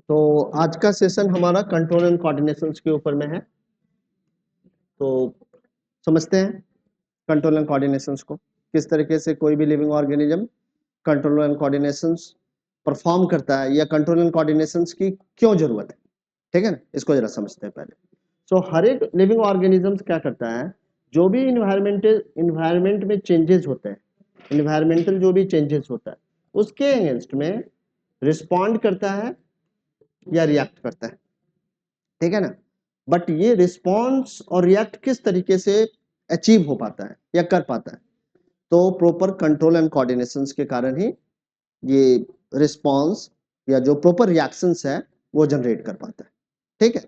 तो आज का सेशन हमारा कंट्रोल एंड कोऑर्डिनेशंस के ऊपर में है। तो समझते हैं कंट्रोल एंड कोऑर्डिनेशंस को, किस तरीके से कोई भी living organism control and coordinations perform करता है या कंट्रोल एंड कोऑर्डिनेशंस की क्यों जरूरत है। ठीक है ना, इसको जरा समझते हैं पहले। हर एक लिविंग ऑर्गेनिजम्स क्या करता है, जो भी इन्वायरमेंट में चेंजेस होते हैं, इन्वायरमेंटल जो भी चेंजेस होता है उसके अगेंस्ट में रिस्पॉन्ड करता है या रिएक्ट करता है। ठीक है ना, बट ये रिस्पॉन्स और रिएक्ट किस तरीके से अचीव हो पाता है या कर पाता है, तो प्रोपर कंट्रोल एंड कोऑर्डिनेशंस के कारण ही ये रिस्पॉन्स या जो प्रॉपर रिएक्शंस है वो जनरेट कर पाता है। ठीक है,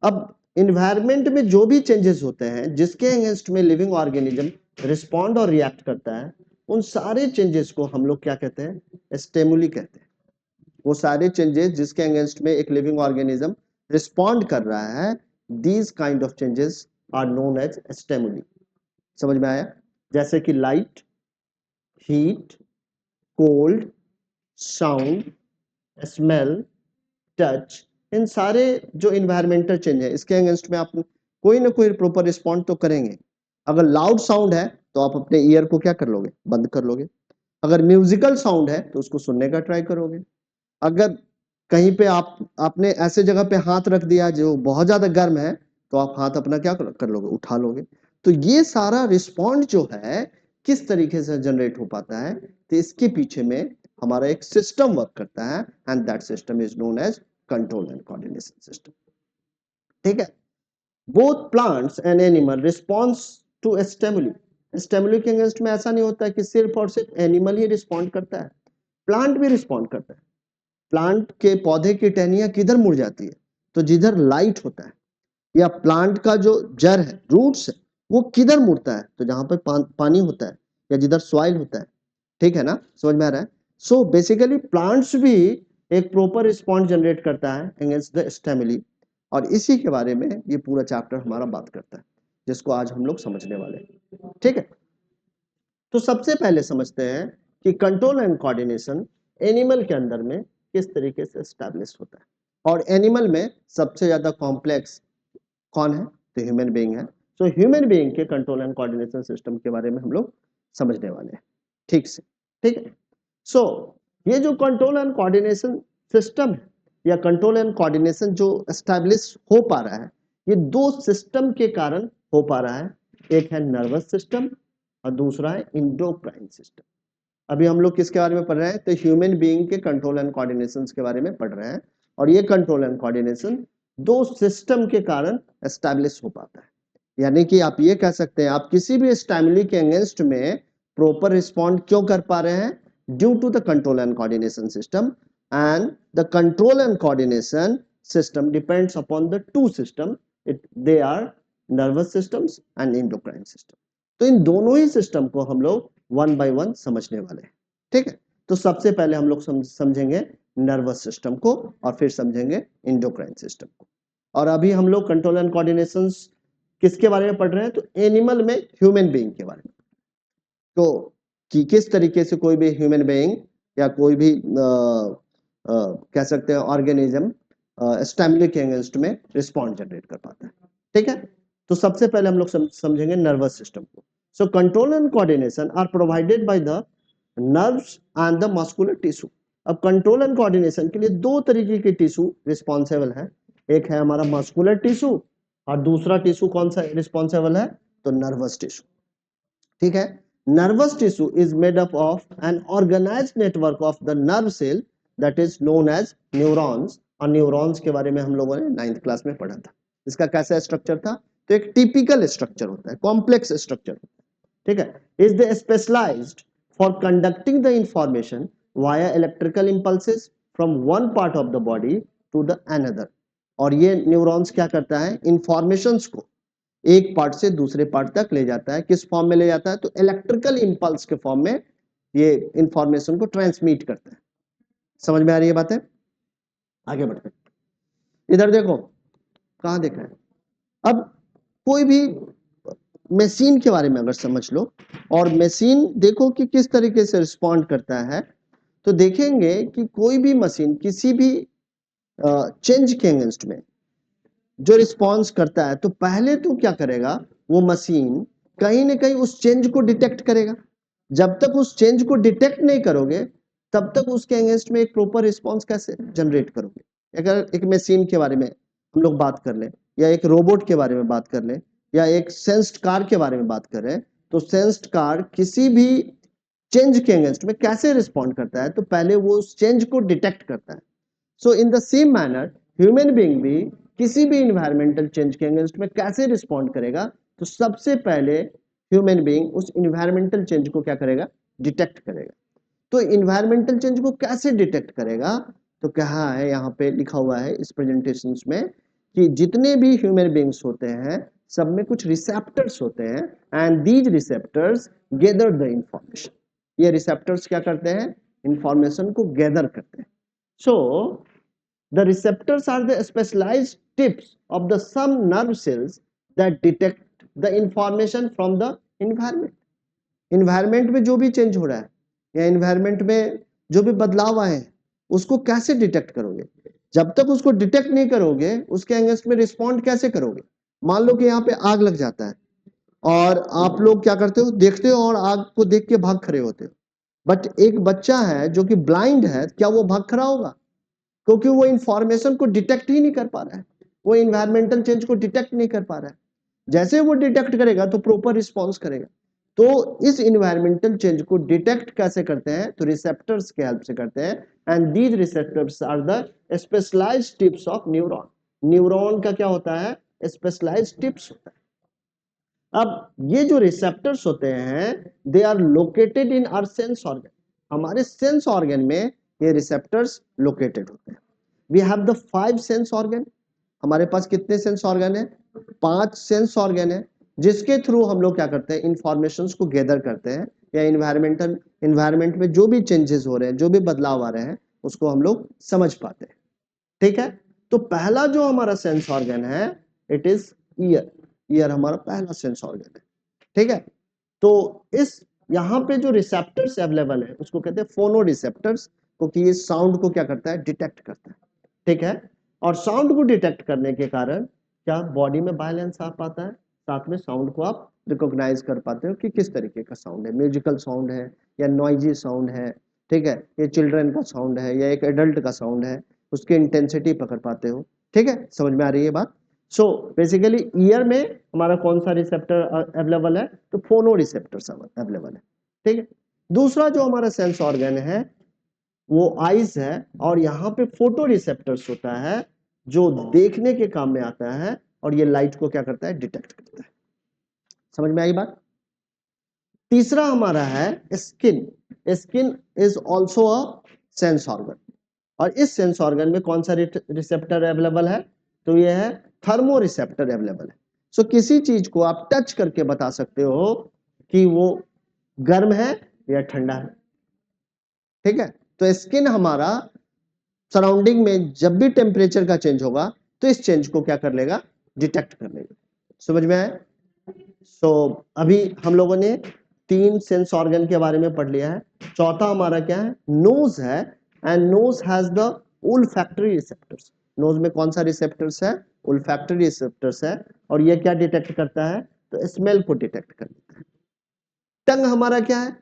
अब इन्वायरमेंट में जो भी चेंजेस होते हैं जिसके अगेंस्ट में लिविंग ऑर्गेनिज्म रिस्पॉन्ड और रिएक्ट करता है, उन सारे चेंजेस को हम लोग क्या कहते हैं, स्टिमुली कहते हैं। वो सारे चेंजेस जिसके अगेंस्ट में एक लिविंग ऑर्गेनिज्म रिस्पॉन्ड कर रहा है, these kind of changes are known as stimuli. समझ में आया? जैसे कि light, heat, cold, sound, smell, touch, इन सारे जो इन्वायरमेंटल चेंज है इसके अगेंस्ट में आप कोई ना कोई प्रॉपर रिस्पॉन्ड तो करेंगे। अगर लाउड साउंड है तो आप अपने ईयर को क्या कर लोगे, बंद कर लोगे। अगर म्यूजिकल साउंड है तो उसको सुनने का ट्राई करोगे। अगर कहीं पे आपने ऐसे जगह पे हाथ रख दिया जो बहुत ज्यादा गर्म है, तो आप हाथ अपना क्या कर लोगे, उठा लोगे। तो ये सारा रिस्पॉन्ड जो है किस तरीके से जनरेट हो पाता है, तो इसके पीछे में हमारा एक सिस्टम वर्क करता है and that system is known as control and coordination system. ठीक है, both plants and animal response to stimuli. Stimuli के अगेंस्ट में ऐसा नहीं होता है कि सिर्फ और सिर्फ एनिमल ही रिस्पॉन्ड करता है, प्लांट भी रिस्पॉन्ड करता है। प्लांट के पौधे की टहनियां किधर मुड़ जाती है, तो जिधर लाइट होता है, या प्लांट का जो जड़ है, रूट्स है, वो किधर मुड़ता है, तो जहां पर पानी होता है या जिधर सॉइल होता है। ठीक है ना, समझ में आ रहा है? सो बेसिकली प्लांट्स भी एक प्रॉपर रिस्पॉन्स जनरेट करता है अगेंस्ट द स्टिमुली, और इसी के बारे में ये पूरा चैप्टर हमारा बात करता है, जिसको आज हम लोग समझने वाले हैं। ठीक है, तो सबसे पहले समझते हैं कि कंट्रोल एंड कोऑर्डिनेशन एनिमल के अंदर में किस तरीके से एस्टैब्लिश होता है। और एनिमल में सबसे ज्यादा कॉम्प्लेक्स कौन है, तो ह्यूमन बीइंग है। सो ह्यूमन बीइंग के कंट्रोल एंड कोऑर्डिनेशन सिस्टम के बारे में हम लोग समझने वाले हैं ठीक से। ठीक है, सो ये जो कंट्रोल एंड कोऑर्डिनेशन सिस्टम है या कंट्रोल एंड कोऑर्डिनेशन जो एस्टैब्लिश हो पा रहा है, ये दो सिस्टम के कारण हो पा रहा है। एक है नर्वस सिस्टम और दूसरा है इंडोक्राइन सिस्टम। अभी हम लोग किसके बारे में पढ़ रहे हैं, तो ह्यूमन बीइंग के कंट्रोल एंड कोऑर्डिनेशन के बारे में पढ़ रहे हैं। और ये कंट्रोल एंड कोऑर्डिनेशन दो सिस्टम के कारण एस्टैब्लिश हो पाता है। यानी कि आप ये कह सकते हैं, आप किसी भी स्टिमुली के अगेंस्ट में प्रॉपर रिस्पॉन्ड क्यों कर पा रहे हैं, due to the control and coordination system. And the control and coordination system depends upon the two system, they are nervous systems and endocrine system. तो इन दोनों ही सिस्टम को हम लोग वन बाय वन समझने वाले हैं। ठीक है, तो सबसे पहले हम लोग समझेंगे नर्वस सिस्टम को और फिर समझेंगे इंडोक्राइन सिस्टम को। और अभी हम लोग कंट्रोल एंड कोऑर्डिनेशन किसके बारे में पढ़ रहे हैं, तो एनिमल में ह्यूमन बीइंग के बारे में। तो कि किस तरीके से कोई भी ह्यूमन बीइंग या कोई भी कह सकते हैं ऑर्गेनिज्म स्टिमुली के अगेंस्ट में रिस्पॉन्ड जनरेट कर पाता है। ठीक है, तो सबसे पहले हम लोग समझेंगे नर्वस सिस्टम को। So control and coordination are provided by the nerves and the muscular tissue. अब कंट्रोल एंड कोऑर्डिनेशन के लिए दो तरीके के टिश्यू रिस्पॉन्सिबल है। एक है हमारा मस्कुलर टिश्यू और दूसरा टिश्यू कौन सा रिस्पॉन्सिबल है, तो नर्वस टिश्यू। ठीक है, nervous tissue is made up of an organized network of the nerve cell that is known as neurons. और न्यूरॉन्स के बारे में हम लोगों ने 9th क्लास में पढ़ा था। इसका कैसा स्ट्रक्चर था, तो एक टिपिकल स्ट्रक्चर होता है, कॉम्प्लेक्स स्ट्रक्चर। ठीक है, is the specialized for conducting the information via electrical impulses from one part of the body to the another. और ये न्यूरॉन्स क्या करता है, इंफॉर्मेशंस को एक पार्ट से दूसरे पार्ट तक ले जाता है। किस फॉर्म में ले जाता है, तो इलेक्ट्रिकल इंपल्स के फॉर्म में ये इंफॉर्मेशन को ट्रांसमिट करता है। समझ में आ रही है बातें? आगे बढ़ते इधर देखो, कहां देख रहे हैं। अब कोई भी मशीन के बारे में अगर समझ लो और मशीन देखो कि किस तरीके से रिस्पॉन्ड करता है, तो देखेंगे कि कोई भी मशीन किसी भी चेंज के अगेंस्ट में जो रिस्पॉन्स करता है, तो पहले तो क्या करेगा, वो मशीन कहीं ना कहीं उस चेंज को डिटेक्ट करेगा। जब तक उस चेंज को डिटेक्ट नहीं करोगे, तब तक उसके अगेंस्ट में एक प्रॉपर रिस्पॉन्स कैसे जनरेट करोगे। अगर एक मशीन के बारे में हम लोग बात कर लें, या एक रोबोट के बारे में बात कर लें, या एक सेंस्ड कार के बारे में बात करें, तो सेंस्ड कार किसी भी चेंज के अगेंस्ट में कैसे रिस्पॉन्ड करता है, तो पहले वो उस चेंज को डिटेक्ट करता है। So in the same manner human being भी किसी भी इन्वायरमेंटल चेंज के अगेंस्ट में कैसे रिस्पॉन्ड करेगा, तो सबसे पहले ह्यूमन बीइंग उस इन्वायरमेंटल चेंज को क्या करेगा, डिटेक्ट करेगा। तो इन्वायरमेंटल चेंज को कैसे डिटेक्ट करेगा, तो कहा है यहाँ पे लिखा हुआ है इस प्रेजेंटेशन में कि जितने भी ह्यूमन बीइंग्स होते हैं सब में कुछ रिसेप्टर्स होते हैं, and these receptors gather the information. ये रिसेप्टर्स क्या करते हैं, इंफॉर्मेशन को गैदर करते हैं। सो the receptors are the specialized tips of the some nerve cells that detect the information from the environment. environment में जो भी चेंज हो रहा है या environment में जो भी बदलाव आए हैं उसको कैसे डिटेक्ट करोगे। जब तक उसको डिटेक्ट नहीं करोगे उसके अगेंस्ट में रिस्पॉन्ड कैसे करोगे। मान लो कि यहाँ पे आग लग जाता है और आप लोग क्या करते हो, देखते हो और आग को देख के भाग खड़े होते हो। बट एक बच्चा है जो कि ब्लाइंड है, क्या वो भाग खड़ा होगा, क्योंकि वो इंफॉर्मेशन को डिटेक्ट ही नहीं कर पा रहा है, वो इन्वायरमेंटल चेंज को डिटेक्ट नहीं कर पा रहा है। जैसे वो डिटेक्ट करेगा तो प्रॉपर रिस्पॉन्स करेगा। तो इस इन्वायरमेंटल चेंज को डिटेक्ट कैसे करते हैं, तो रिसेप्टर्स के हेल्प से करते हैं, and these receptors are the specialized tips of neuron. Neuron का क्या होता है, स्पेशलाइज्ड टिप्स होता है। अब ये जो रिसेप्टर्स होते हैं they are located in our sense organ. हमारे सेंस ऑर्गन में ये रिसेप्टर्स लोकेटेड होते हैं। We have the 5 sense organ. हमारे पास कितने सेंस ऑर्गन है, 5 सेंस ऑर्गन है, जिसके थ्रू हम लोग क्या करते हैं, इंफॉर्मेशंस को गैदर करते हैं, या इन्वायरमेंट में जो भी चेंजेस हो रहे हैं, जो भी बदलाव आ रहे हैं, उसको हम लोग समझ पाते हैं। ठीक है, तो पहला जो हमारा सेंस ऑर्गन है इट इज ईयर। ईयर हमारा पहला सेंस ऑर्गन है। ठीक है, तो इस यहाँ पे जो रिसेप्टर्स अवेलेबल है उसको कहते हैं फोनो रिसेप्टर्स, क्योंकि ये साउंड को क्या करता है, डिटेक्ट करता है। ठीक है, और साउंड को डिटेक्ट करने के कारण क्या बॉडी में बैलेंस आ पाता है, साथ में साउंड को आप रिकॉग्नाइज कर पाते हो कि किस तरीके का साउंड है, म्यूजिकल साउंड है या नॉइजी साउंड है। ठीक है, ये चिल्ड्रन का साउंड है या एक एडल्ट का साउंड है, उसकी इंटेंसिटी पकड़ पाते हो। ठीक है, समझ में आ रही है बात। सो बेसिकली ईयर में हमारा कौन सा रिसेप्टर अवेलेबल है, तो फोनो रिसेप्टर्स अवेलेबल है। ठीक है, दूसरा जो हमारा सेंस ऑर्गन है वो आईज है, और यहाँ पे फोटो रिसेप्टर्स होता है जो देखने के काम में आता है, और ये लाइट को क्या करता है, डिटेक्ट करता है। समझ में आई बात। तीसरा हमारा है skin. Skin is also a sense organ, और इस सेंस ऑर्गन में कौन सा रिसेप्टर अवेलेबल है, तो ये है थर्मो रिसेप्टर अवेलेबल है। सो किसी चीज को आप टच करके बता सकते हो कि वो गर्म है या ठंडा है। ठीक है, तो स्किन हमारा सराउंडिंग में जब भी टेम्परेचर का चेंज होगा तो इस चेंज को क्या कर लेगा, डिटेक्ट कर लेगा। समझ में आया। सो अभी हम लोगों ने 3 सेंस ऑर्गन के बारे में पढ़ लिया है। चौथा हमारा क्या है, नोज है, and nose has the olfactory receptors. Nose में कौन सा रिसेप्टर्स है, ओल्फैक्टरी रिसेप्टर्स है, और ये क्या डिटेक्ट करता है, तो स्मेल को डिटेक्ट कर लेता है। टंग हमारा क्या है,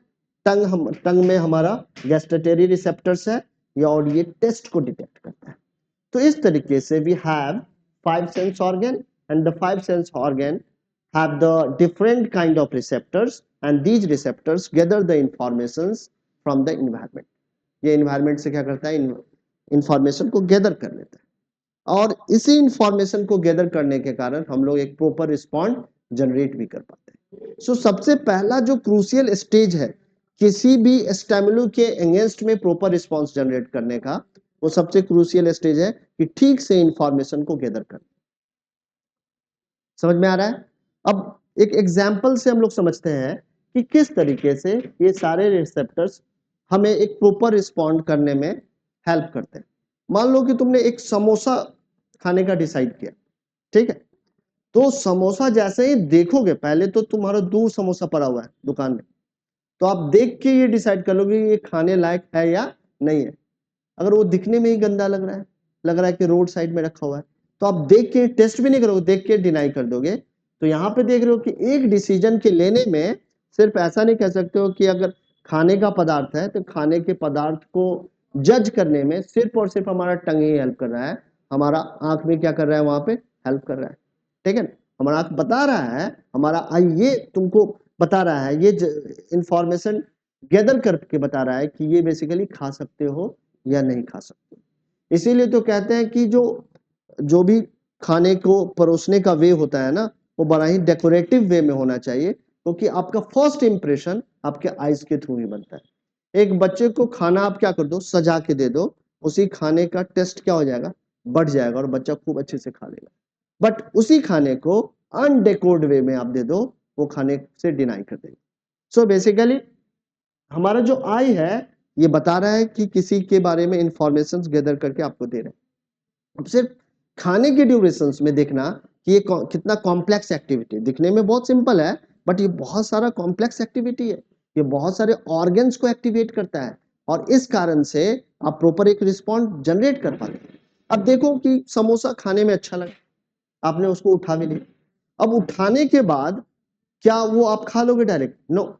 टंग में हमारा गैस्टेटरी रिसेप्टर्स है, और ये टेस्ट को डिटेक्ट करता है। तो इस तरीके से we have 5 sense organ, and the 5 sense organ have the different kind of receptors, and these receptors gather the informations from the environment. ये environment से क्या करता है, information को gather कर लेता है, और इसी information को gather करने के कारण हम लोग एक proper response generate भी कर पाते हैं। So सबसे पहला जो crucial stage है किसी भी स्टिमुलस के अगेंस्ट में proper response generate करने का, वो सबसे crucial stage है कि ठीक से information को gather करना। समझ में आ रहा है। अब एक एग्जाम्पल से हम लोग समझते हैं कि किस तरीके से ये सारे रिसेप्टर्स हमें एक प्रॉपर रिस्पॉन्ड करने में हेल्प करते हैं। मान लो कि तुमने एक समोसा खाने का डिसाइड किया। ठीक है, तो समोसा जैसे ही देखोगे, पहले तो तुम्हारा दूर समोसा पड़ा हुआ है दुकान में, तो आप देख के ये डिसाइड कर लोगे ये खाने लायक है या नहीं है। अगर वो दिखने में ही गंदा लग रहा है लग रहा है कि रोड साइड में रखा हुआ है, तो आप देख के टेस्ट भी नहीं करोगे, देख के डिनाई कर दोगे। तो यहाँ पे देख रहे हो कि एक डिसीजन के लेने में सिर्फ ऐसा नहीं कह सकते हो कि अगर खाने का पदार्थ है तो खाने के पदार्थ को जज करने में सिर्फ और सिर्फ हमारा टंग ही हेल्प कर रहा है, हमारा आंख में क्या कर रहा है, वहां पे हेल्प कर रहा है, ठीक है। हमारा आंख बता रहा है, हमारा आई ये तुमको बता रहा है, ये इंफॉर्मेशन गैदर करके बता रहा है कि ये बेसिकली खा सकते हो या नहीं खा सकते। इसीलिए तो कहते हैं कि जो भी खाने को परोसने का वे होता है ना, वो बड़ा ही डेकोरेटिव वे में होना चाहिए, क्योंकि आपका फर्स्ट इंप्रेशन आपके आईज के थ्रू ही बनता है। एक बच्चे को खाना आप क्या कर दो, सजा के दे दो, उसी खाने का टेस्ट क्या हो जाएगा, बढ़ जाएगा और बच्चा खूब अच्छे से खा लेगा। बट उसी खाने को अनडेकोर्ड वे में आप दे दो, वो खाने से डिनाई कर देगा। सो बेसिकली हमारा जो आई है ये बता रहा है कि किसी के बारे में इंफॉर्मेशन गैदर करके आपको दे रहे हैं। अब सिर्फ खाने के ड्यूरेशंस में देखना कि ये कितना कॉम्प्लेक्स एक्टिविटी, दिखने में बहुत सिंपल है बट ये बहुत सारा कॉम्प्लेक्स एक्टिविटी है, ये बहुत सारे ऑर्गन्स को एक्टिवेट करता है और इस कारण से आप प्रॉपर एक रिस्पॉन्स जनरेट कर पाते हैं। अब देखो कि समोसा खाने में अच्छा लगा, आपने उसको उठा भी लिया, अब उठाने के बाद क्या वो आप खा लोगे डायरेक्ट? नो,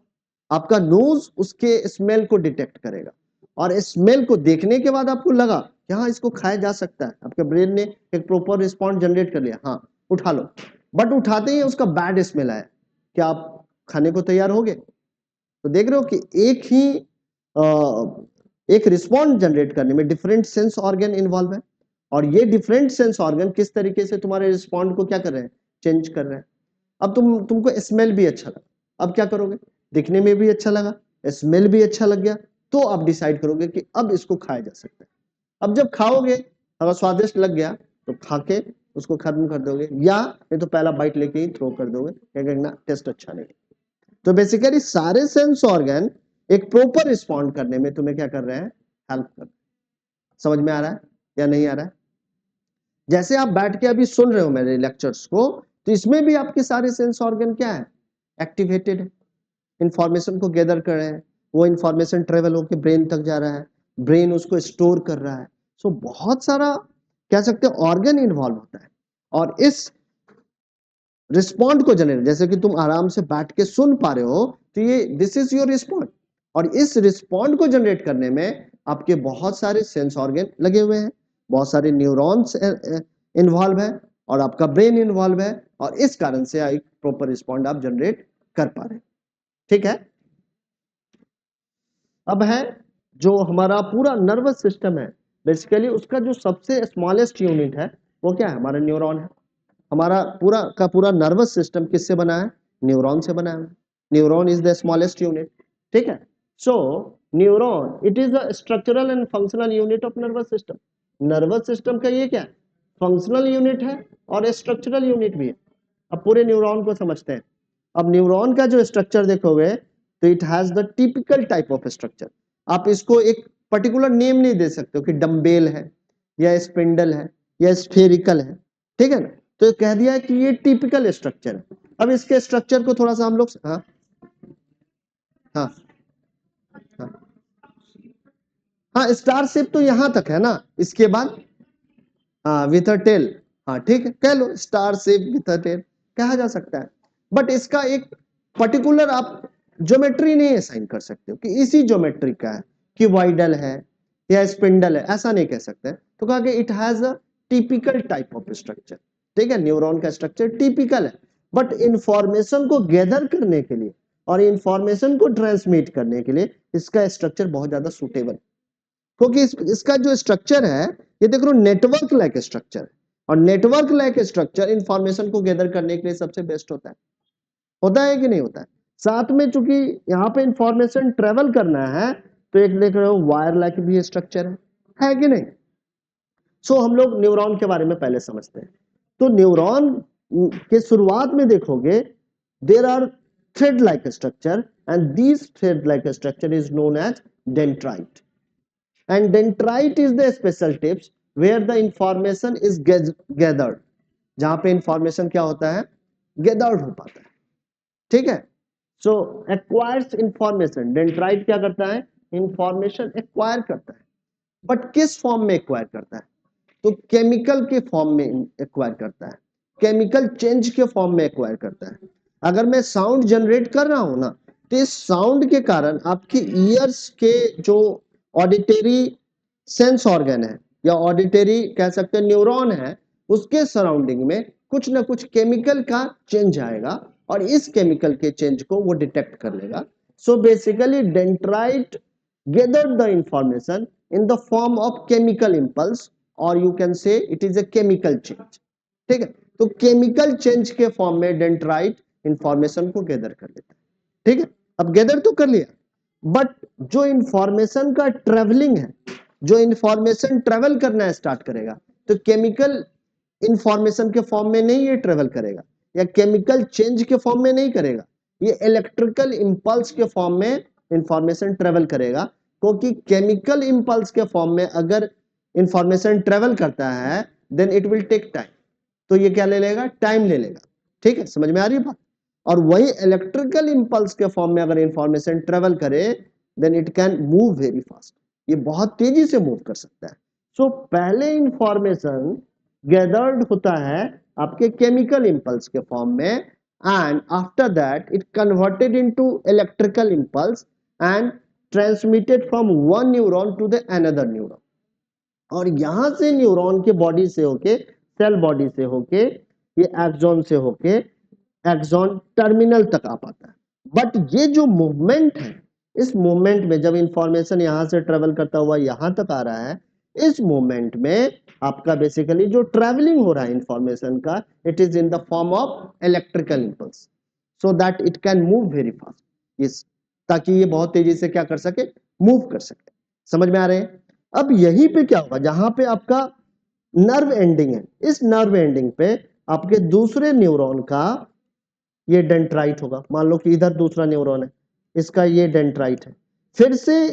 आपका नोज उसके स्मेल को डिटेक्ट करेगा और स्मेल को देखने के बाद आपको लगा कि हाँ इसको खाया जा सकता है, आपके ब्रेन ने एक प्रॉपर रिस्पॉन्स जनरेट कर लिया, हाँ उठा लो। बट उठाते ही उसका बैड स्मेल आया, क्या आप खाने को तैयार हो गए? तो देख रहे हो कि एक रिस्पॉन्स जनरेट करने में डिफरेंट सेंस ऑर्गन इन्वॉल्व है और ये डिफरेंट सेंस ऑर्गन किस तरीके से तुम्हारे रिस्पॉन्स को क्या कर रहे हैं, चेंज कर रहे हैं। अब तुमको स्मेल भी अच्छा लगा, अब क्या करोगे, दिखने में भी अच्छा लगा, स्मेल भी अच्छा लग गया, तो आप डिसाइड करोगे कि अब इसको खाया जा सकता है। अब जब खाओगे अगर स्वादिष्ट लग गया तो खा के उसको खत्म कर दोगे, या नहीं तो पहला बाइट लेके ही थ्रो कर दोगे, क्या कहना टेस्ट अच्छा नहीं। तो बेसिकली सारे सेंस ऑर्गन एक प्रॉपर रिस्पॉन्ड करने में तुम्हें क्या कर रहे हैं, हेल्प कर रहे हैं। समझ में आ रहा है या नहीं आ रहा है? जैसे आप बैठ के अभी सुन रहे हो मेरे लेक्चर्स को, तो इसमें भी आपके सारे सेंस ऑर्गन क्या है, एक्टिवेटेड है, इंफॉर्मेशन को गैदर कर रहे हैं, वो इंफॉर्मेशन ट्रेवल होकर ब्रेन तक जा रहा है, ब्रेन उसको स्टोर कर रहा है। सो बहुत सारा कह सकते हैं ऑर्गन इन्वॉल्व होता है और इस रिस्पॉन्ड को जनरेट, जैसे कि तुम आराम से बैठ के सुन पा रहे हो, तो ये दिस इज योर रिस्पॉन्ड, और इस रिस्पॉन्ड को जनरेट करने में आपके बहुत सारे सेंस ऑर्गन लगे हुए हैं, बहुत सारे न्यूरॉन्स इन्वॉल्व है और आपका ब्रेन इन्वॉल्व है, और इस कारण से एक प्रॉपर रिस्पॉन्ड आप जनरेट कर पा रहे हैं। ठीक है, अब है जो हमारा पूरा नर्वस सिस्टम है, बेसिकली उसका जो सबसे स्मॉलेस्ट यूनिट है वो क्या है, हमारा न्यूरॉन है। हमारा पूरा का पूरा नर्वस सिस्टम किससे बना है, न्यूरॉन से बना है। Neuron is the smallest unit, ठीक है। So neuron it is the structural and functional unit of nervous system. Nervous system का ये क्या है, फंक्शनल यूनिट है और स्ट्रक्चरल यूनिट भी है। अब पूरे न्यूरॉन को समझते हैं। अब न्यूरॉन का जो स्ट्रक्चर देखोगे तो it has the typical type of structure. आप इसको एक पर्टिकुलर नेम नहीं दे सकते हो कि डम्बेल है या स्पिंडल है या स्फेरिकल है, ठीक है ना। तो कह दिया है कि ये टिपिकल स्ट्रक्चर है। अब इसके स्ट्रक्चर को थोड़ा सा हम लोग हाँ हाँ हाँ हाँ स्टार शेप तो यहां तक है ना, इसके बाद हाँ विथ अ टेल, हाँ ठीक है कह लो star shape with a tail कहा जा सकता है। बट इसका एक पर्टिकुलर आप ज्योमेट्री नहीं असाइन कर सकते हो कि इसी ज्योमेट्री का है, कि वाइडल है या स्पिंडल है, ऐसा नहीं कह सकते। तो कहा कि it has a typical type of structure, ठीक है। न्यूरॉन का स्ट्रक्चर टिपिकल है, बट इंफॉर्मेशन को गैदर करने के लिए और इंफॉर्मेशन को ट्रांसमिट करने के लिए इसका स्ट्रक्चर बहुत ज्यादा सुटेबल, क्योंकि इसका जो स्ट्रक्चर है ये देख लो नेटवर्क लाइक स्ट्रक्चर है, और नेटवर्क लाइक स्ट्रक्चर इंफॉर्मेशन को गैदर करने के लिए सबसे बेस्ट होता है कि नहीं होता है। साथ में चूंकि यहाँ पे इंफॉर्मेशन ट्रेवल करना है तो एक देख रहे हो वायर लाइक भी स्ट्रक्चर है कि नहीं। सो हम लोग न्यूरॉन के बारे में पहले समझते हैं। तो न्यूरॉन के शुरुआत में देखोगे there are thread like structure and this thread like structure is known as dendrite, and dendrite is the special tips where the information is gathered, जहां पे इंफॉर्मेशन क्या होता है, गैदर्ड हो पाता है, ठीक है। सो एक्वायर्स इंफॉर्मेशन, डेंड्राइट क्या करता है, इंफॉर्मेशन एक्वायर करता है, बट किस फॉर्म में एक्वायर करता है, तो केमिकल के फॉर्म में एक्वायर करता है, केमिकल चेंज के फॉर्म में एक्वायर करता है। अगर मैं साउंड जनरेट कर रहा हूं ना, तो इस साउंड के कारण आपकी ईयर्स के जो ऑडिटरी सेंस ऑर्गन है या ऑडिटरी कह सकते हैं न्यूरॉन है, उसके सराउंडिंग में कुछ ना कुछ केमिकल का चेंज आएगा और इस केमिकल के चेंज को वो डिटेक्ट कर लेगा। So basically dendrite gathered the information in the form of chemical impulse or you can say it is a chemical change। ठीक है, तो केमिकल चेंज के फॉर्म में डेंड्राइट इंफॉर्मेशन को गैदर कर लेता है। ठीक है, अब गैदर तो कर लिया, बट जो इंफॉर्मेशन का ट्रेवलिंग है, जो इंफॉर्मेशन ट्रेवल करना स्टार्ट करेगा, तो केमिकल इंफॉर्मेशन के फॉर्म में नहीं ये ट्रेवल करेगा या केमिकल चेंज के फॉर्म में नहीं करेगा, ये इलेक्ट्रिकल इंपल्स के फॉर्म में इंफॉर्मेशन ट्रेवल करेगा। क्योंकि केमिकल इंपल्स के फॉर्म में अगर इंफॉर्मेशन ट्रेवल करता है then it will take time, तो ये क्या ले लेगा, टाइम ले लेगा। ठीक है, समझ में आ रही है बात। और वही इलेक्ट्रिकल इंपल्स के फॉर्म में अगर इंफॉर्मेशन ट्रेवल करे then it can move very fast, ये बहुत तेजी से मूव कर सकता है। सो पहले इंफॉर्मेशन गैदर्ड होता है आपके केमिकल इंपल्स के फॉर्म में, and after that it converted into electrical impulse and transmitted from one neuron to the another neuron। और यहां से न्यूरॉन के बॉडी से होके, सेल बॉडी से होके, ये एक्सॉन से होके एक्सॉन टर्मिनल तक आ पाता है। बट ये जो मूवमेंट है, इस मूवमेंट में जब इंफॉर्मेशन यहां से ट्रेवल करता हुआ यहां तक आ रहा है, इस मूवमेंट में आपका बेसिकली जो ट्रेवलिंग हो रहा है इंफॉर्मेशन का, it is in the form of electrical impulse, so that it can move very fast, yes, ताकि ये बहुत तेजी से क्या कर सके, मूव कर सके। समझ में आ रहे हैं। अब यहीं पे क्या होगा, जहां पे आपका नर्व एंडिंग है, इस नर्व एंडिंग पे आपके दूसरे न्यूरॉन का ये डेंड्राइट होगा। मान लो कि इधर दूसरा न्यूरॉन है, इसका ये डेंड्राइट है, फिर से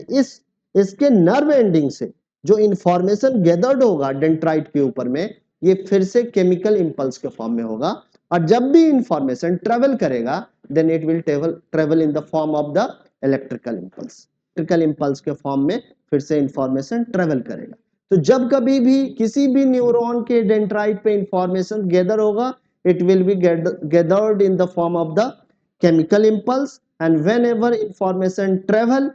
इसके नर्व एंडिंग से जो इंफॉर्मेशन गैदर्ड होगा डेंड्राइट के ऊपर में, ये फिर से केमिकल इंपल्स के फॉर्म में होगा। और जब भी इंफॉर्मेशन ट्रेवल करेगा then it will travel in the form of the electrical impulse, electrical impulse के फॉर्म में फिर से इंफॉर्मेशन ट्रेवल करेगा। तो जब कभी भी किसी भी न्यूरॉन के डेंड्राइट पे इंफॉर्मेशन गैदर होगा, it will be gathered in the form of the chemical impulse, and whenever information travel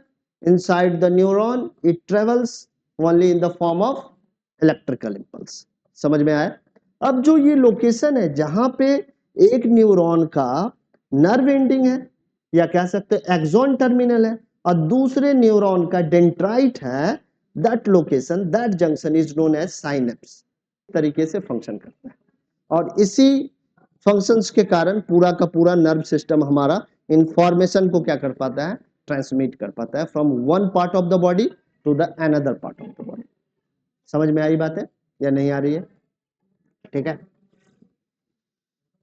inside the neuron it travels only in the form of electrical impulse। समझ में आया। अब जो ये location है जहां पे एक न्यूरॉन का नर्व एंडिंग है या कह सकते हैं एक्सॉन टर्मिनल है और दूसरे न्यूरॉन का डेंड्राइट है, that location, that junction is known as synapse तरीके से फंक्शन करता है। और इसी फंक्शंस के कारण पूरा का पूरा नर्व सिस्टम हमारा इंफॉर्मेशन को क्या कर पाता है, ट्रांसमिट कर पाता है from one part of the body to the another part of the body. समझ में आई बात है या नहीं आ रही है। ठीक है,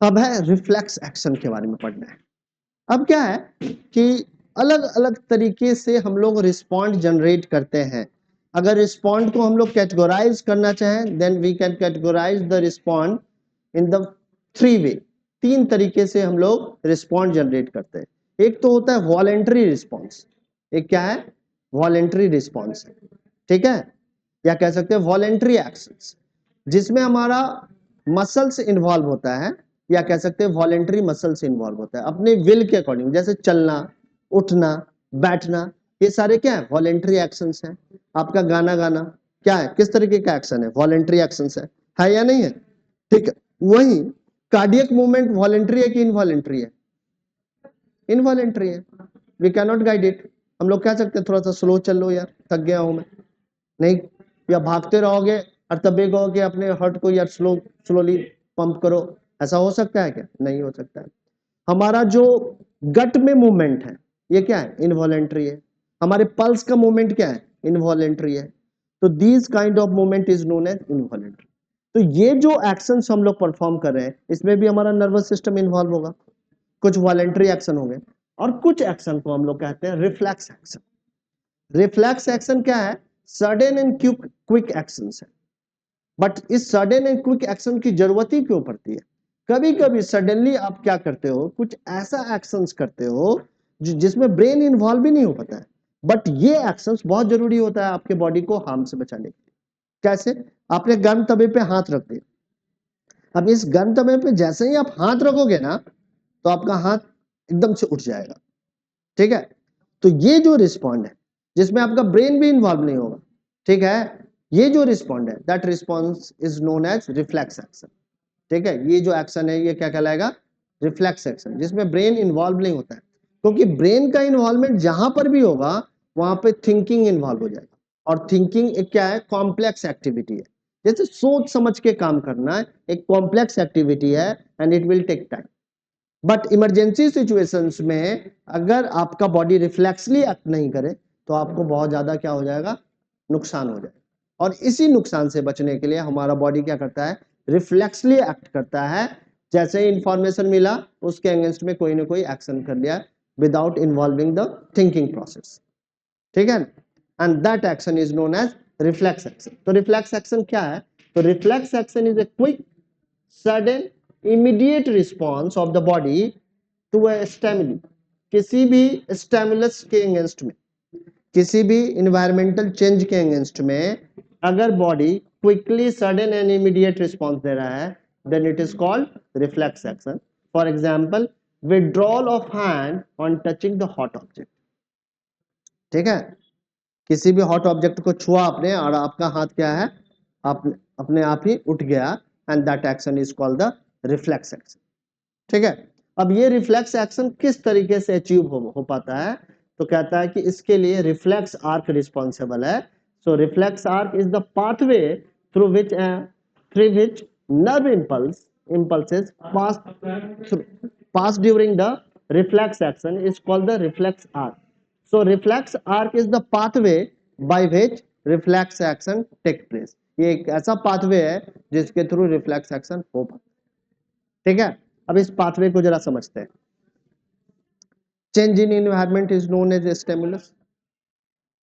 अब है रिफ्लेक्स एक्शन के बारे में पढ़ना है। अब क्या है कि अलग अलग तरीके से हम लोग रिस्पॉन्ड जनरेट करते हैं। अगर रिस्पॉन्ड को हम लोग कैटेगराइज करना चाहें then we can categorize the respond in the three way. तीन तरीके से हम लोग रिस्पॉन्ड जनरेट करते हैं। एक तो होता है वॉलेंट्री रिस्पॉन्स, एक क्या है, वॉलेंट्री रिस्पॉन्स, ठीक है, या कह सकते हैं वॉलेंट्री एक्शंस, जिसमें हमारा मसल्स इन्वॉल्व होता है या कह सकते हैं वॉलेंट्री मसल्स इन्वॉल्व होता है अपने विल के अकॉर्डिंग, जैसे चलना, उठना, बैठना, ये सारे क्या है, वॉलेंट्री एक्शंस हैं। आपका गाना गाना क्या है, किस तरीके का एक्शन है, वॉलेंट्री एक्शंस है या नहीं है। ठीक है, वही कार्डियक मूवमेंट वॉलेंट्री है कि इनवॉलेंट्री है, इनवॉलेंट्री है, we can not guide it. हम लोग कह सकते हैं थोड़ा सा स्लो चल लो यार, थक गया हूं मैं, नहीं, या भागते रहोगे और तब भी कहोगे अपने हार्ट को यार स्लोली पंप करो, ऐसा हो सकता है क्या, नहीं हो सकता है। हमारा जो गट में मूवमेंट है ये क्या है, इनवॉलेंट्री है। हमारे पल्स का मूवमेंट क्या है, इनवॉलेंट्री है। तो these kind of movement is known as involuntary. तो ये जो एक्शंस हम लोग परफॉर्म कर रहे हैं इसमें भी हमारा नर्वस सिस्टम इन्वॉल्व होगा। कुछ वॉलेंट्री एक्शन होंगे और कुछ एक्शन को हम लोग कहते हैं रिफ्लेक्स एक्शन। रिफ्लेक्स एक्शन क्या है, सडन एंड क्विक एक्शन है। बट इस सडन एंड क्विक एक्शन की जरूरत ही क्यों पड़ती है, कभी कभी सडनली आप क्या करते हो, कुछ ऐसा एक्शंस करते हो जिसमें ब्रेन इन्वॉल्व भी नहीं हो पाता है, बट ये एक्शंस बहुत जरूरी होता है आपके बॉडी को हार्म से बचाने के लिए। कैसे? आपने गर्म तवे पे हाथ रख दिया, अब इस गर्म तवे पे जैसे ही आप हाथ रखोगे ना तो आपका हाथ एकदम से उठ जाएगा, ठीक है? तो ये जो रिस्पॉन्ड है जिसमें आपका ब्रेन भी इन्वॉल्व नहीं होगा, ठीक है, ये जो रिस्पॉन्ड है that response is known as reflex action, ठीक है? ये जो एक्शन है ये क्या कहलाएगा? रिफ्लेक्स एक्शन, जिसमें ब्रेन इन्वॉल्व नहीं होता है, क्योंकि ब्रेन का इन्वॉल्वमेंट जहां पर भी होगा वहां पे थिंकिंग इन्वॉल्व हो जाएगा, और थिंकिंग एक क्या है? कॉम्प्लेक्स एक्टिविटी है, जैसे सोच समझ के काम करना एक कॉम्प्लेक्स एक्टिविटी है and it will take time. But emergency situations में अगर आपका बॉडी रिफ्लेक्सली एक्ट नहीं करे तो आपको बहुत ज्यादा क्या हो जाएगा? नुकसान हो जाएगा, और इसी नुकसान से बचने के लिए हमारा बॉडी क्या करता है? रिफ्लेक्सली एक्ट करता है, जैसे ही इंफॉर्मेशन मिला उसके अगेंस्ट में कोई ना कोई एक्शन कर लिया without involving the thinking process, ठीक है? And that action is known as reflex action. तो रिफ्लेक्स एक्शन क्या है? तो reflex action is a quick sudden immediate response of the body to a stimuli, किसी भी स्टिमुलस के अगेंस्ट में, किसी भी इन्वायरमेंटल चेंज के अगेंस्ट में अगर body quickly sudden and immediate response दे रहा है then it is called reflex action. For example withdrawal of hand on touching the hot object, ठीक है? किसी भी हॉट ऑब्जेक्ट को छुआ आपने और आपका हाथ क्या है? आप अपने आप ही उठ गया, and that action is called the reflex action, ठीक है? अब ये रिफ्लेक्स एक्शन किस तरीके से अचीव हो पाता है? तो कहता है कि इसके लिए रिफ्लेक्स आर्क रिस्पॉन्सिबल है। So reflex arc is the pathway through which nerve impulses pass during the reflex action is called the reflex arc. So reflex arc is the pathway by which reflex action take place. ये एक ऐसा pathway है जिसके through reflex action हो पाता है, ठीक है? अब इस पाथवे को जरा समझते हैं। Change in environment is known as stimulus,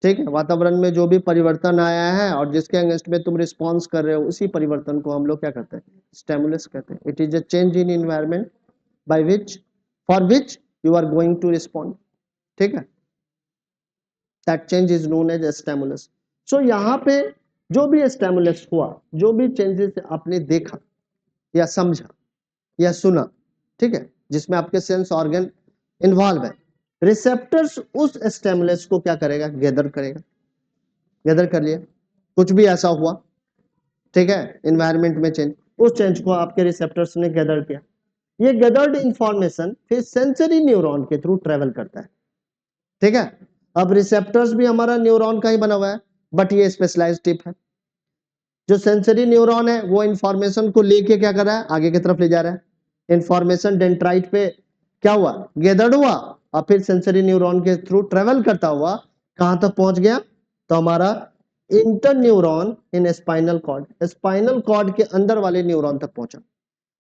ठीक है? वातावरण में जो भी परिवर्तन आया है और जिसके अगेंस्ट में तुम रिस्पॉन्स कर रहे हो उसी परिवर्तन को हम लोग क्या कहते हैं? स्टिमुलस कहते हैं। It is a change in environment by which for which you are going to respond, ठीक है? That change is known as stimulus. So यहाँ पे जो भी स्टिमुलस हुआ, जो भी चेंजेस आपने देखा या समझा या सुना, ठीक है, जिसमें आपके सेंस ऑर्गन इन्वॉल्व है, रिसेप्टर्स उस स्टिमुलस को क्या करेगा? गैदर करेगा। गैदर कर लिया, कुछ भी ऐसा हुआ, ठीक है, एनवायरनमेंट में चेंज, उस चेंज को आपके रिसेप्टर्स ने गैदर किया। ये गैदर्ड इंफॉर्मेशन फिर सेंसरी न्यूरॉन के थ्रू ट्रेवल करता है, ठीक है? अब रिसेप्टर्स भी हमारा न्यूरॉन का ही बना हुआ है, बट ये स्पेशलाइज्ड टिप है। जो सेंसरी न्यूरॉन है वो इंफॉर्मेशन को लेके क्या कर रहा है? आगे की तरफ ले जा रहा है। इंफॉर्मेशन डेंड्राइट पे क्या हुआ? गैदर्ड हुआ, और फिर सेंसरी न्यूरॉन के थ्रू ट्रेवल करता हुआ कहां तक पहुंच गया? तो हमारा इंटर न्यूरॉन इन स्पाइनल कॉर्ड, स्पाइनल कॉर्ड के अंदर वाले न्यूरॉन तक पहुंचा।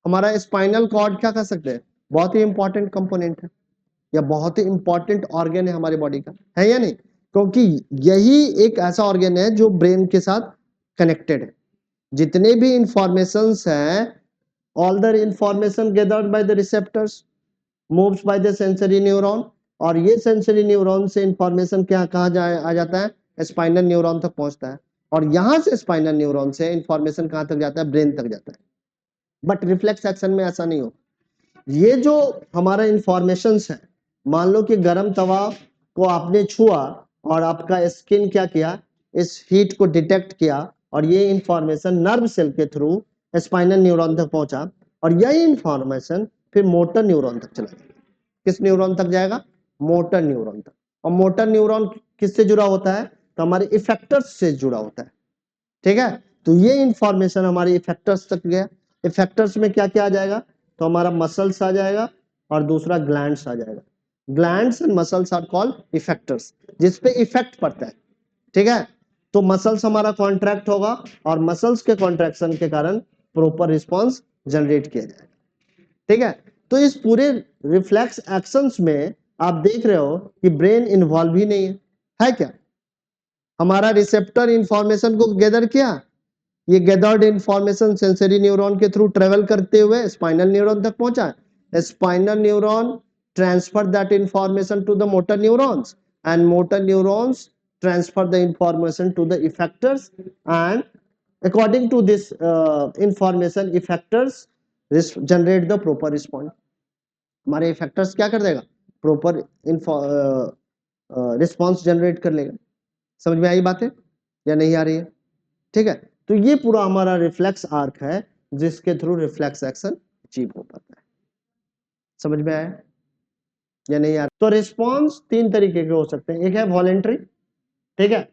हमारा स्पाइनल कॉर्ड क्या कर सकते हैं? बहुत ही इंपॉर्टेंट कंपोनेंट है या बहुत ही इंपॉर्टेंट ऑर्गन है हमारे बॉडी का, है या नहीं? क्योंकि यही एक ऐसा ऑर्गन है जो ब्रेन के साथ कनेक्टेड है। जितने भी इंफॉर्मेशंस हैं, all the information gathered by the receptors moves by the sensory neuron, और ये सेंसरी न्यूरॉन से इंफॉर्मेशन क्या कहा आ जाता है? स्पाइनल न्यूरॉन तक पहुंचता है, और यहां से स्पाइनल न्यूरॉन से इंफॉर्मेशन कहां तक जाता है? ब्रेन तक जाता है। बट रिफ्लेक्स एक्शन में ऐसा नहीं हो। ये जो हमारा इंफॉर्मेशंस है, मान लो कि गर्म तवा को आपने छुआ और आपका स्किन क्या किया? इस हीट को डिटेक्ट किया, और ये इंफॉर्मेशन नर्व सेल के थ्रू स्पाइनल न्यूरॉन तक पहुंचा, और यही इंफॉर्मेशन फिर मोटर न्यूरॉन तक चला जाएगा। किस न्यूरॉन तक जाएगा? मोटर न्यूरॉन तक। और मोटर न्यूरॉन किससे जुड़ा होता है? तो हमारे इफेक्टर्स से जुड़ा होता है, ठीक है? तो ये इंफॉर्मेशन हमारे इफेक्टर्स तक गया। इफेक्टर्स में क्या क्या आ जाएगा? तो हमारा मसल्स आ जाएगा और दूसरा ग्लैंड्स आ जाएगा। Glands and muscles are called effectors, जिसपे इफेक्ट पड़ता है, ठीक है? तो मसल्स हमारा कॉन्ट्रैक्ट होगा और मसल्स के कॉन्ट्रैक्शन के कारण प्रॉपर रिस्पॉन्स जनरेट किया जाएगा, ठीक है? तो इस पूरे रिफ्लेक्स एक्शंस में आप देख रहे हो कि ब्रेन इन्वॉल्व ही नहीं है क्या? हमारा रिसेप्टर इंफॉर्मेशन को गैदर किया, ये गैदर्ड इंफॉर्मेशन सेंसरी न्यूरॉन के थ्रू ट्रेवल करते हुए स्पाइनल न्यूरॉन तक पहुंचा। Spinal neuron transfer that information to the motor neurons, and motor neurons transfer the information to the effectors, and According to this information, effectors generate the proper response. हमारे effectors क्या कर देगा, proper response generate कर लेगा। समझ में आई बातें या नहीं आ रही है? ठीक है, तो ये पूरा हमारा रिफ्लेक्स आर्क है जिसके थ्रू रिफ्लेक्स एक्शन अचीव हो पाता है। समझ में आया या नहीं आ रहा? तो रिस्पॉन्स तीन तरीके के हो सकते हैं, एक है वॉलेंट्री, ठीक है,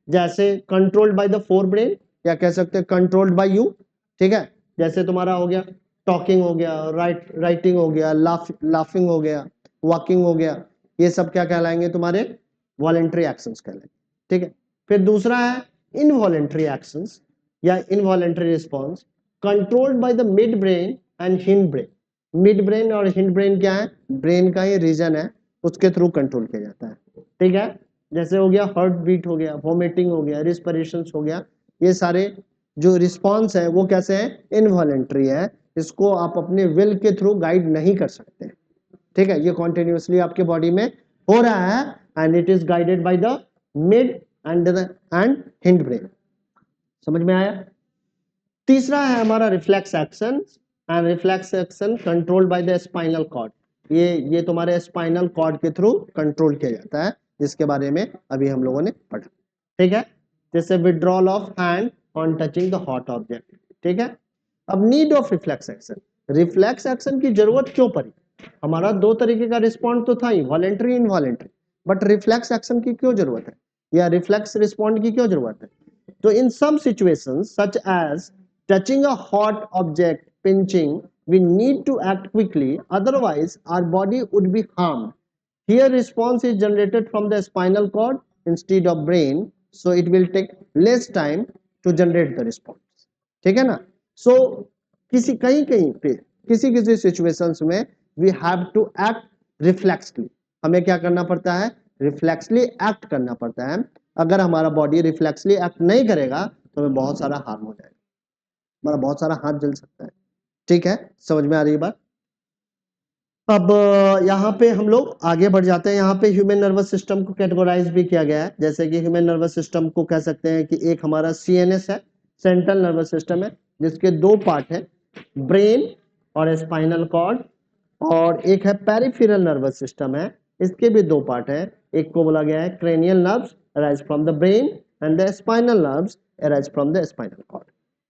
जैसे controlled by the fore brain, या कह सकते हैं कंट्रोल्ड बाय यू, ठीक है, जैसे तुम्हारा हो गया टॉकिंग हो गया, राइटिंग हो गया, लाफिंग हो गया, वॉकिंग हो गया, ये सब क्या कहलाएंगे तुम्हारे वॉलेंट्री एक्शंस कहलाएंगे। ठीक है, फिर दूसरा है इनवॉलेंट्री एक्शंस या involuntary response controlled by the mid brain and hind brain. Mid brain और हिंड ब्रेन क्या है, ब्रेन का ही रीजन है, उसके थ्रू कंट्रोल किया जाता है। ठीक है, जैसे हो गया हार्ट बीट हो गया, वोमिटिंग हो गया, रिस्पिरेशन हो गया, ये सारे जो रिस्पॉन्स है वो कैसे है, इनवॉलेंट्री है, इसको आप अपने विल के थ्रू गाइड नहीं कर सकते। ठीक है, ये कॉन्टिन्यूसली आपके बॉडी में हो रहा है and it is guided by the mid and hind brain. समझ में आया? तीसरा है हमारा reflex action and reflex action controlled by the spinal cord. ये तुम्हारे स्पाइनल कॉर्ड के थ्रू कंट्रोल किया जाता है, जिसके बारे में अभी हम लोगों ने पढ़ा। ठीक है, जैसे withdrawal of hand on touching the hot object. ठीक है, अब need of reflex action, reflex action की जरूरत क्यों पड़ी? हमारा दो तरीके का रिस्पॉन्ड तो था ही, voluntary involuntary, but reflex action की क्यों जरूरत है या रिफ्लेक्स रिस्पॉन्ड की क्यों जरूरत है? तो in some situations such as touching a hot object, pinching, we need to act quickly, otherwise our body would be harmed. Here response is generated from the spinal cord instead of brain, so it will take less time to generate the response. ठीक है ना? So किसी कहीं कहीं पे किसी किसी situations में we have to act reflexly, हमें क्या करना पड़ता है, रिफ्लेक्सली एक्ट करना पड़ता है। अगर हमारा बॉडी रिफ्लेक्सली एक्ट नहीं करेगा तो हमें बहुत सारा हार्म हो जाएगा, हमारा बहुत सारा हाथ जल सकता है। ठीक है, समझ में आ रही है बात? अब यहाँ पे हम लोग आगे बढ़ जाते हैं। यहाँ पे ह्यूमन नर्वस सिस्टम को कैटेगराइज भी किया गया है, जैसे कि ह्यूमन नर्वस सिस्टम को कह सकते हैं कि एक हमारा सीएनएस है, सेंट्रल नर्वस सिस्टम है, जिसके दो पार्ट है, ब्रेन और स्पाइनल कॉर्ड, और एक है पेरिफेरल नर्वस सिस्टम है, इसके भी दो पार्ट है, एक को बोला गया है cranial nerves arise from the brain and the spinal nerves arise from the spinal cord.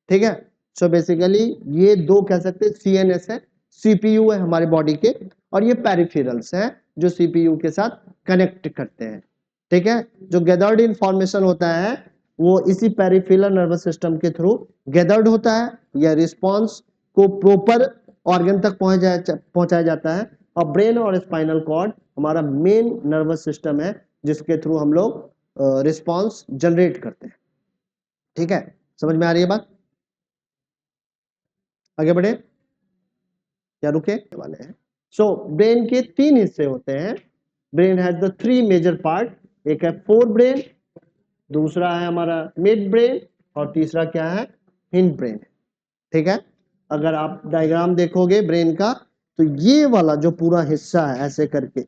ठीक है, सो बेसिकली ये दो कह सकते हैं, सीएनएस है, सीपीयू है हमारे बॉडी के, और ये पेरिफेरल्स हैं जो सीपीयू के साथ कनेक्ट करते हैं। ठीक है, जो गैदर्ड इंफॉर्मेशन होता है वो इसी पेरिफेरल नर्वस सिस्टम के थ्रू गैदर्ड होता है, या रिस्पॉन्स को प्रॉपर ऑर्गन तक पहुंचाया जाता है। और ब्रेन और स्पाइनल कॉर्ड हमारा मेन नर्वस सिस्टम है जिसके थ्रू हम लोग रिस्पॉन्स जनरेट करते हैं। ठीक है, समझ में आ रही है बात? आगे बढ़े या रुके वाले हैं? सो ब्रेन के तीन हिस्से होते हैं, brain has the three major part, एक है फोर ब्रेन, दूसरा है हमारा मिड ब्रेन, और तीसरा क्या है, हिंड ब्रेन। ठीक है, अगर आप डायग्राम देखोगे ब्रेन का तो ये वाला जो पूरा हिस्सा है ऐसे करके,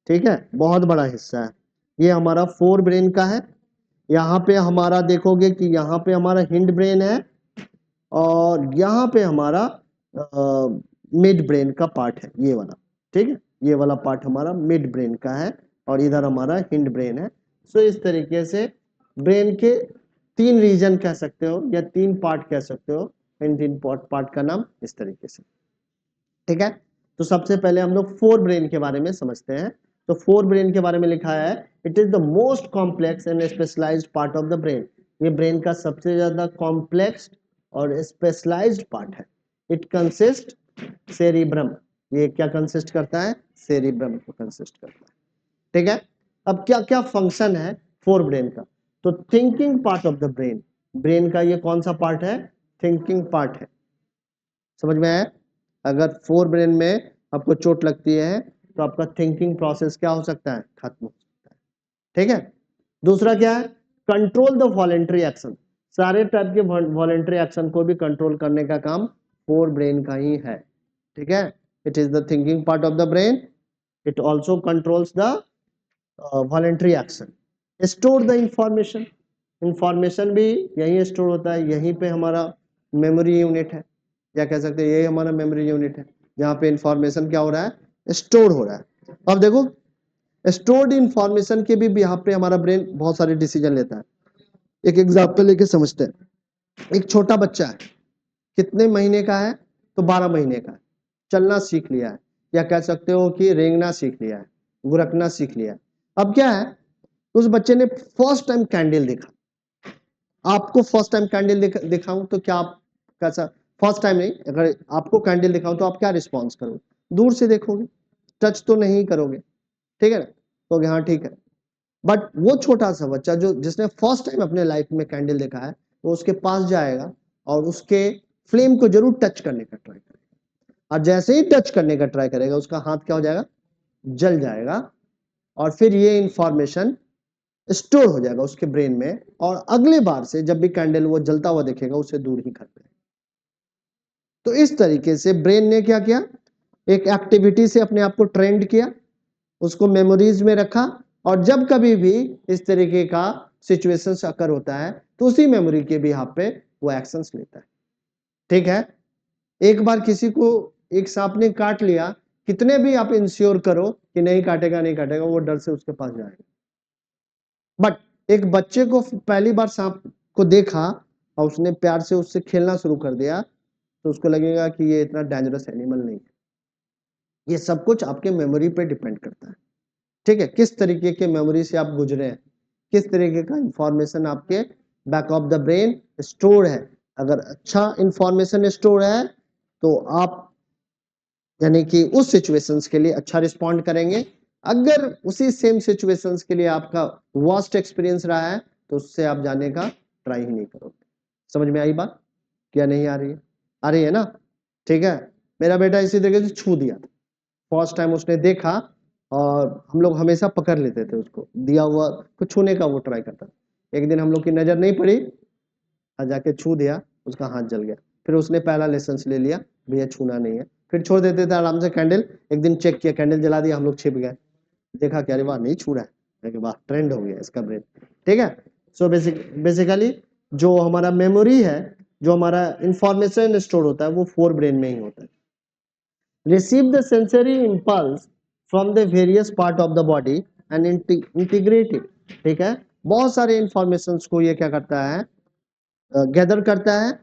ठीक है, बहुत बड़ा हिस्सा है, ये हमारा फोर ब्रेन का है। यहाँ पे हमारा देखोगे कि यहाँ पे हमारा हिंड ब्रेन है, और यहाँ पे हमारा मिड ब्रेन का पार्ट है, ये वाला। ठीक है, ये वाला पार्ट हमारा मिड ब्रेन का है, और इधर हमारा हिंड ब्रेन है। सो इस तरीके से ब्रेन के तीन रीजन कह सकते हो या तीन पार्ट कह सकते हो, इन तीन पार्ट का नाम इस तरीके से। ठीक है, तो सबसे पहले हम लोग फोर ब्रेन के बारे में समझते हैं। तो फोर ब्रेन के बारे में लिखा है, it is the most complex and specialised part of the brain. ये ब्रेन का सबसे ज्यादा कॉम्प्लेक्स और स्पेशलाइज्ड पार्ट है। इट कंसिस्ट सेरिब्रम, ये क्या कंसिस्ट करता है, सेरिब्रम को कंसिस्ट करता है। ठीक है, अब क्या क्या फंक्शन है फोर ब्रेन का? तो thinking part of the brain, brain का ये कौन सा पार्ट है, थिंकिंग पार्ट है। समझ में आया? अगर फोर ब्रेन में आपको चोट लगती है तो आपका थिंकिंग प्रोसेस क्या हो सकता है, खत्म हो सकता है। ठीक है, दूसरा क्या है, कंट्रोल द वॉलेंट्री एक्शन, सारे टाइप के वॉलेंट्री एक्शन को भी कंट्रोल करने का काम फोर ब्रेन का ही है। ठीक है, it is the thinking part of the brain, it also controls the voluntary action, store the information, information भी यहीं स्टोर होता है, यहीं पे हमारा मेमोरी यूनिट है, या कह सकते हैं यही हमारा मेमोरी यूनिट है, जहाँ पे इंफॉर्मेशन क्या हो रहा है, स्टोर हो रहा है। अब देखो स्टोर्ड इंफॉर्मेशन के भी यहाँ पे हमारा ब्रेन बहुत सारे डिसीजन लेता है। एक एग्जाम्पल लेके समझते हैं। एक छोटा बच्चा है, कितने महीने का है, तो 12 महीने का है, चलना सीख लिया है, या कह सकते हो कि रेंगना सीख लिया है, गुरकना सीख लिया है। अब क्या है, उस बच्चे ने फर्स्ट टाइम कैंडल देखा, आपको फर्स्ट टाइम कैंडल दिखाऊं तो क्या आप कैसा, फर्स्ट टाइम नहीं, अगर आपको कैंडल दिखाऊं तो आप क्या रिस्पॉन्स करोगे, दूर से देखोगे, टच तो नहीं करोगे, ठीक है ना, तो हाँ ठीक है। बट वो छोटा सा बच्चा जो जिसने फर्स्ट टाइम अपने लाइफ में कैंडल देखा है, वो उसके पास जाएगा और उसके फ्लेम को जरूर टच करने का ट्राई करेगा, और जैसे ही टच करने का ट्राई करेगा उसका हाथ क्या हो जाएगा, जल जाएगा, और फिर ये इंफॉर्मेशन स्टोर हो जाएगा उसके ब्रेन में, और अगले बार से जब भी कैंडल वो जलता हुआ देखेगा उसे दूर ही कर देगा। तो इस तरीके से ब्रेन ने क्या किया, एक एक्टिविटी से अपने आप को ट्रेंड किया, उसको मेमोरीज में रखा, और जब कभी भी इस तरीके का सिचुएशन अकर होता है तो उसी मेमोरी के भी यहाँ पे वो एक्शंस लेता है। ठीक है, एक बार किसी को एक सांप ने काट लिया, कितने भी आप इंश्योर करो कि नहीं काटेगा नहीं काटेगा, वो डर से उसके पास जाएगा। बट एक बच्चे को पहली बार सांप को देखा और उसने प्यार से उससे खेलना शुरू कर दिया, तो उसको लगेगा कि ये इतना डेंजरस एनिमल नहीं है। ये सब कुछ आपके मेमोरी पे डिपेंड करता है। ठीक है, किस तरीके के मेमोरी से आप गुजरे हैं, किस तरीके का इंफॉर्मेशन आपके back of the brain store है। अगर अच्छा इंफॉर्मेशन स्टोर है तो आप यानी कि उस सिचुएशंस के लिए अच्छा रिस्पॉन्ड करेंगे। अगर उसी सेम सिचुएशंस के लिए आपका वर्स्ट एक्सपीरियंस रहा है तो उससे आप जाने का ट्राई ही नहीं करोगे। समझ में आई बात, क्या नहीं आ रही है, आ रही है ना। ठीक है, मेरा बेटा इसी तरीके से छू दिया था, फर्स्ट टाइम उसने देखा, और हम लोग हमेशा पकड़ लेते थे उसको, दिया हुआ कुछ छूने का वो ट्राई करता था। एक दिन हम लोग की नजर नहीं पड़ी और जाके छू दिया, उसका हाथ जल गया। फिर उसने पहला लेसन ले लिया, भैया छूना नहीं है। फिर छोड़ देते थे आराम से कैंडल, एक दिन चेक किया कैंडल जला दिया, हम लोग छिप गए, देखा क्या, अरे वाह नहीं छू रहा है, वाह ट्रेंड हो गया इसका ब्रेन। ठीक है, सो बेसिकली जो हमारा मेमोरी है, जो हमारा इंफॉर्मेशन स्टोर होता है वो 4 ब्रेन में ही होता है। Receive the sensory impulse from the various part of the body and integrate it। ठीक है, बहुत सारे इंफॉर्मेशन को ये क्या करता है, गैदर करता है,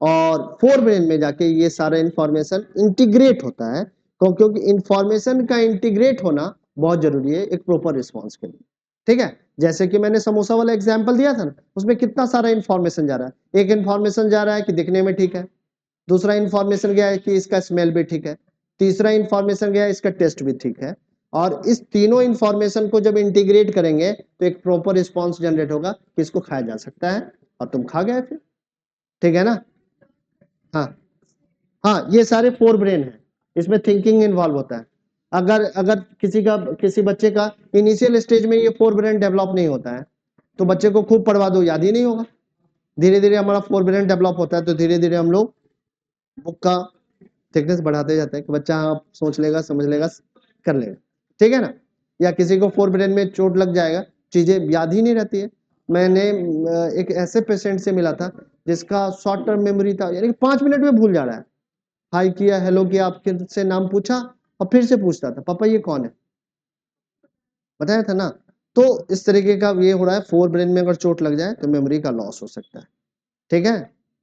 और 4 ब्रेन में जाके ये सारा इंफॉर्मेशन इंटीग्रेट होता है, क्योंकि इंफॉर्मेशन का इंटीग्रेट होना बहुत जरूरी है एक प्रॉपर रिस्पॉन्स के लिए। ठीक है, जैसे कि मैंने समोसा वाला एग्जाम्पल दिया था ना, उसमें कितना सारा इंफॉर्मेशन जा रहा है। एक इंफॉर्मेशन जा रहा है कि दिखने में ठीक है, दूसरा इंफॉर्मेशन गया है कि इसका स्मेल भी ठीक है, तीसरा इंफॉर्मेशन गया है इसका टेस्ट भी ठीक है, और इस तीनों इंफॉर्मेशन को जब इंटीग्रेट करेंगे तो एक प्रॉपर रिस्पॉन्स जनरेट होगा कि इसको खाया जा सकता है, और तुम खा गए फिर। ठीक है ना। हाँ हाँ, ये सारे 4 ब्रेन है, इसमें थिंकिंग इन्वॉल्व होता है। अगर अगर किसी बच्चे का इनिशियल स्टेज में ये 4 ब्रेन डेवलप नहीं होता है तो बच्चे को खूब पढ़वा दो, याद ही नहीं होगा। धीरे धीरे हमारा 4 ब्रेन डेवलप होता है, तो धीरे धीरे हम लोग बुक का थिकनेस बढ़ाते जाते हैं कि बच्चा हाँ सोच लेगा, समझ लेगा, कर लेगा। ठीक है ना। या किसी को 4 ब्रेन में चोट लग जाएगा, चीजें याद ही नहीं रहती है। मैंने एक ऐसे पेशेंट से मिला था जिसका शॉर्ट टर्म मेमोरी था, यानी 5 मिनट में भूल जा रहा है। हाई किया, हेलो किया, आपके से नाम पूछा और फिर से पूछता था, पापा ये कौन है, बताया था ना। तो इस तरीके का ये हो रहा है, 4 ब्रेन में अगर चोट लग जाए तो मेमोरी का लॉस हो सकता है। ठीक है,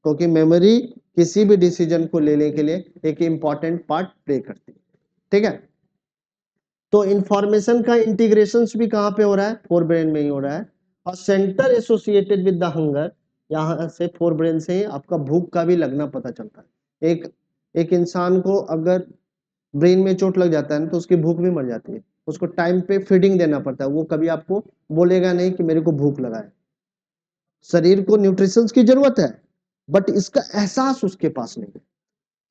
क्योंकि मेमोरी किसी भी डिसीजन को लेने के लिए एक इंपॉर्टेंट पार्ट प्ले करती है। ठीक है, तो इंफॉर्मेशन का इंटीग्रेशन भी कहाँ पे हो रहा है, 4 ब्रेन में ही हो रहा है। और centre associated with the hunger, यहाँ से 4 ब्रेन से ही आपका भूख का भी लगना पता चलता है। एक इंसान को अगर ब्रेन में चोट लग जाता है ना तो उसकी भूख भी मर जाती है, उसको टाइम पे फीडिंग देना पड़ता है, वो कभी आपको बोलेगा नहीं कि मेरे को भूख लगा है। शरीर को न्यूट्रिशंस की जरूरत है, बट इसका एहसास उसके पास नहीं है।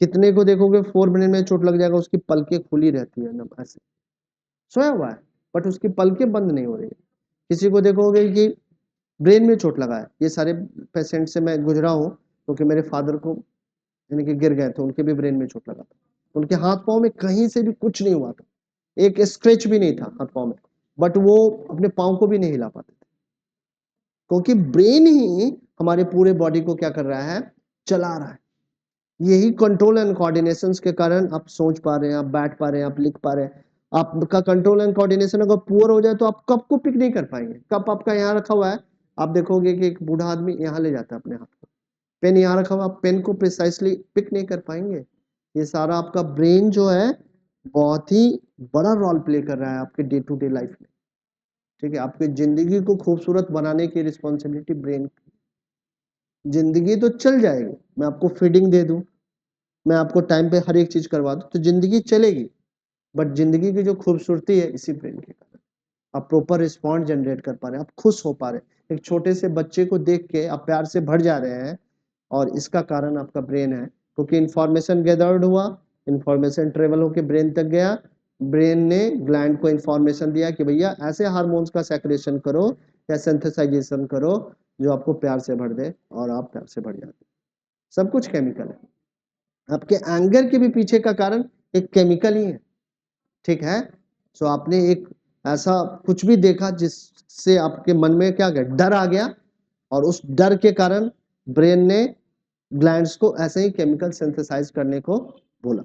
कितने को देखोगे 4 ब्रेन में चोट लग जाएगा, उसकी पलकें खुली रहती है ना, ऐसे सोया हुआ है बट उसकी पलकें बंद नहीं हो रही है। किसी को देखोगे कि ब्रेन में चोट लगा है, ये सारे पेशेंट से मैं गुजरा हूँ क्योंकि मेरे फादर को यानी कि गिर गए थे, उनके भी ब्रेन में चोट लगा था, उनके हाथ पांव में कहीं से भी कुछ नहीं हुआ था, एक स्क्रैच भी नहीं था हाथ पांव में, बट वो अपने पांव को भी नहीं हिला पाते थे। क्योंकि ब्रेन ही हमारे पूरे बॉडी को क्या कर रहा है, चला रहा है। यही कंट्रोल एंड कोऑर्डिनेशन के कारण आप सोच पा रहे हैं, आप बैठ पा रहे हैं, आप लिख पा रहे हैं। आपका कंट्रोल एंड कोऑर्डिनेशन अगर पुअर हो जाए तो आप कप को पिक नहीं कर पाएंगे। कप आपका यहाँ रखा हुआ है, आप देखोगे कि एक बूढ़ा आदमी यहाँ ले जाता है अपने हाथ को। पेन यहाँ रखा हुआ, आप पेन को प्रिसाइसली पिक नहीं कर पाएंगे। ये सारा आपका ब्रेन जो है बहुत ही बड़ा रोल प्ले कर रहा है आपके डे टू डे लाइफ में। ठीक है, आपकी जिंदगी को खूबसूरत बनाने की रिस्पॉन्सिबिलिटी ब्रेन की। जिंदगी तो चल जाएगी, मैं आपको फीडिंग दे दूं, मैं आपको टाइम पे हर एक चीज करवा दूं तो जिंदगी चलेगी, बट जिंदगी की जो खूबसूरती है इसी ब्रेन के कारण। आप प्रॉपर रिस्पॉन्ड जनरेट कर पा रहे हैं, आप खुश हो पा रहे हैं। एक छोटे से बच्चे को देख के आप प्यार से भर जा रहे हैं, और इसका कारण आपका ब्रेन है। क्योंकि इंफॉर्मेशन गैदर्ड हुआ, इंफॉर्मेशन ट्रेवल होकर ब्रेन तक गया, ब्रेन ने ग्लैंड को इंफॉर्मेशन दिया कि भैया ऐसे हार्मोन्स का सेक्रेशन करो या सिंथेसाइजेशन करो जो आपको प्यार से भर दे, और आप प्यार से भर जाते। सब कुछ केमिकल है। आपके एंगर के भी पीछे का कारण एक केमिकल ही है। ठीक है, सो आपने एक ऐसा कुछ भी देखा जिससे आपके मन में क्या गया, डर आ गया, और उस डर के कारण ब्रेन ने ग्लैंड्स को ऐसे ही केमिकल सिंथेसाइज करने को बोला।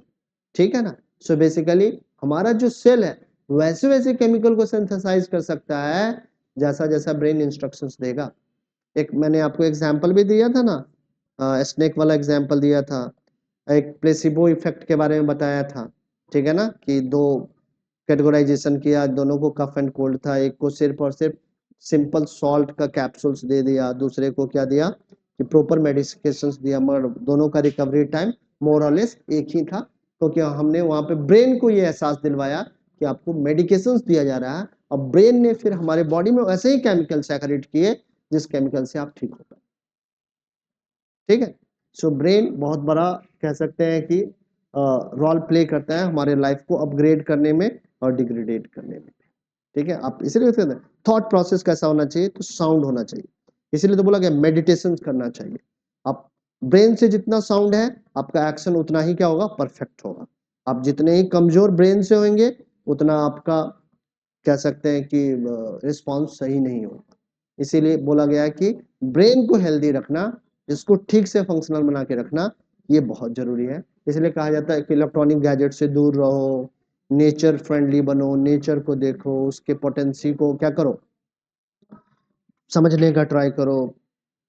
ठीक है ना। सो बेसिकली हमारा जो सेल है वैसे वैसे केमिकल को सिंथेसाइज कर सकता है जैसा जैसा ब्रेन इंस्ट्रक्शंस देगा। एक मैंने आपको एग्जांपल भी दिया था ना, स्नेक वाला एग्जांपल दिया था, एक प्लेसिबो इफेक्ट के बारे में बताया था। ठीक है ना, कि दो कैटेगराइजेशन किया, दोनों को कफ एंड कोल्ड था, एक को सिर्फ और सिर्फ सिंपल सॉल्ट का कैप्सूल्स दे दिया, दूसरे को क्या दिया कि प्रॉपर मेडिकेशंस दिया, मगर दोनों का रिकवरी टाइम मोर और लेस एक ही था। क्योंकि हमने वहां पे ब्रेन को ये एहसास दिलवाया कि आपको मेडिकेशंस दिया जा रहा है, और ब्रेन ने फिर हमारे बॉडी में वैसे ही केमिकल सेक्रेट किए जिस केमिकल से आप ठीक हो पाए। ठीक है, सो ब्रेन बहुत बड़ा कह सकते हैं कि रोल प्ले करता है हमारे लाइफ को अपग्रेड करने में और डिग्रेडेट करने में। ठीक है, आप इसीलिए कहते हैं थॉट प्रोसेस कैसा होना चाहिए, तो साउंड होना चाहिए। इसीलिए तो बोला गया मेडिटेशन करना चाहिए। आप ब्रेन से जितना साउंड है आपका एक्शन उतना ही क्या होगा, परफेक्ट होगा। आप जितने ही कमजोर ब्रेन से होंगे उतना आपका कह सकते हैं कि रिस्पॉन्स सही नहीं होगा। इसीलिए बोला गया है कि ब्रेन को हेल्दी रखना, इसको ठीक से फंक्शनल बना के रखना, ये बहुत जरूरी है। इसलिए कहा जाता है कि इलेक्ट्रॉनिक गैजेट से दूर रहो, नेचर फ्रेंडली बनो, नेचर को देखो, उसके पोटेंसी को क्या करो, समझने का ट्राई करो,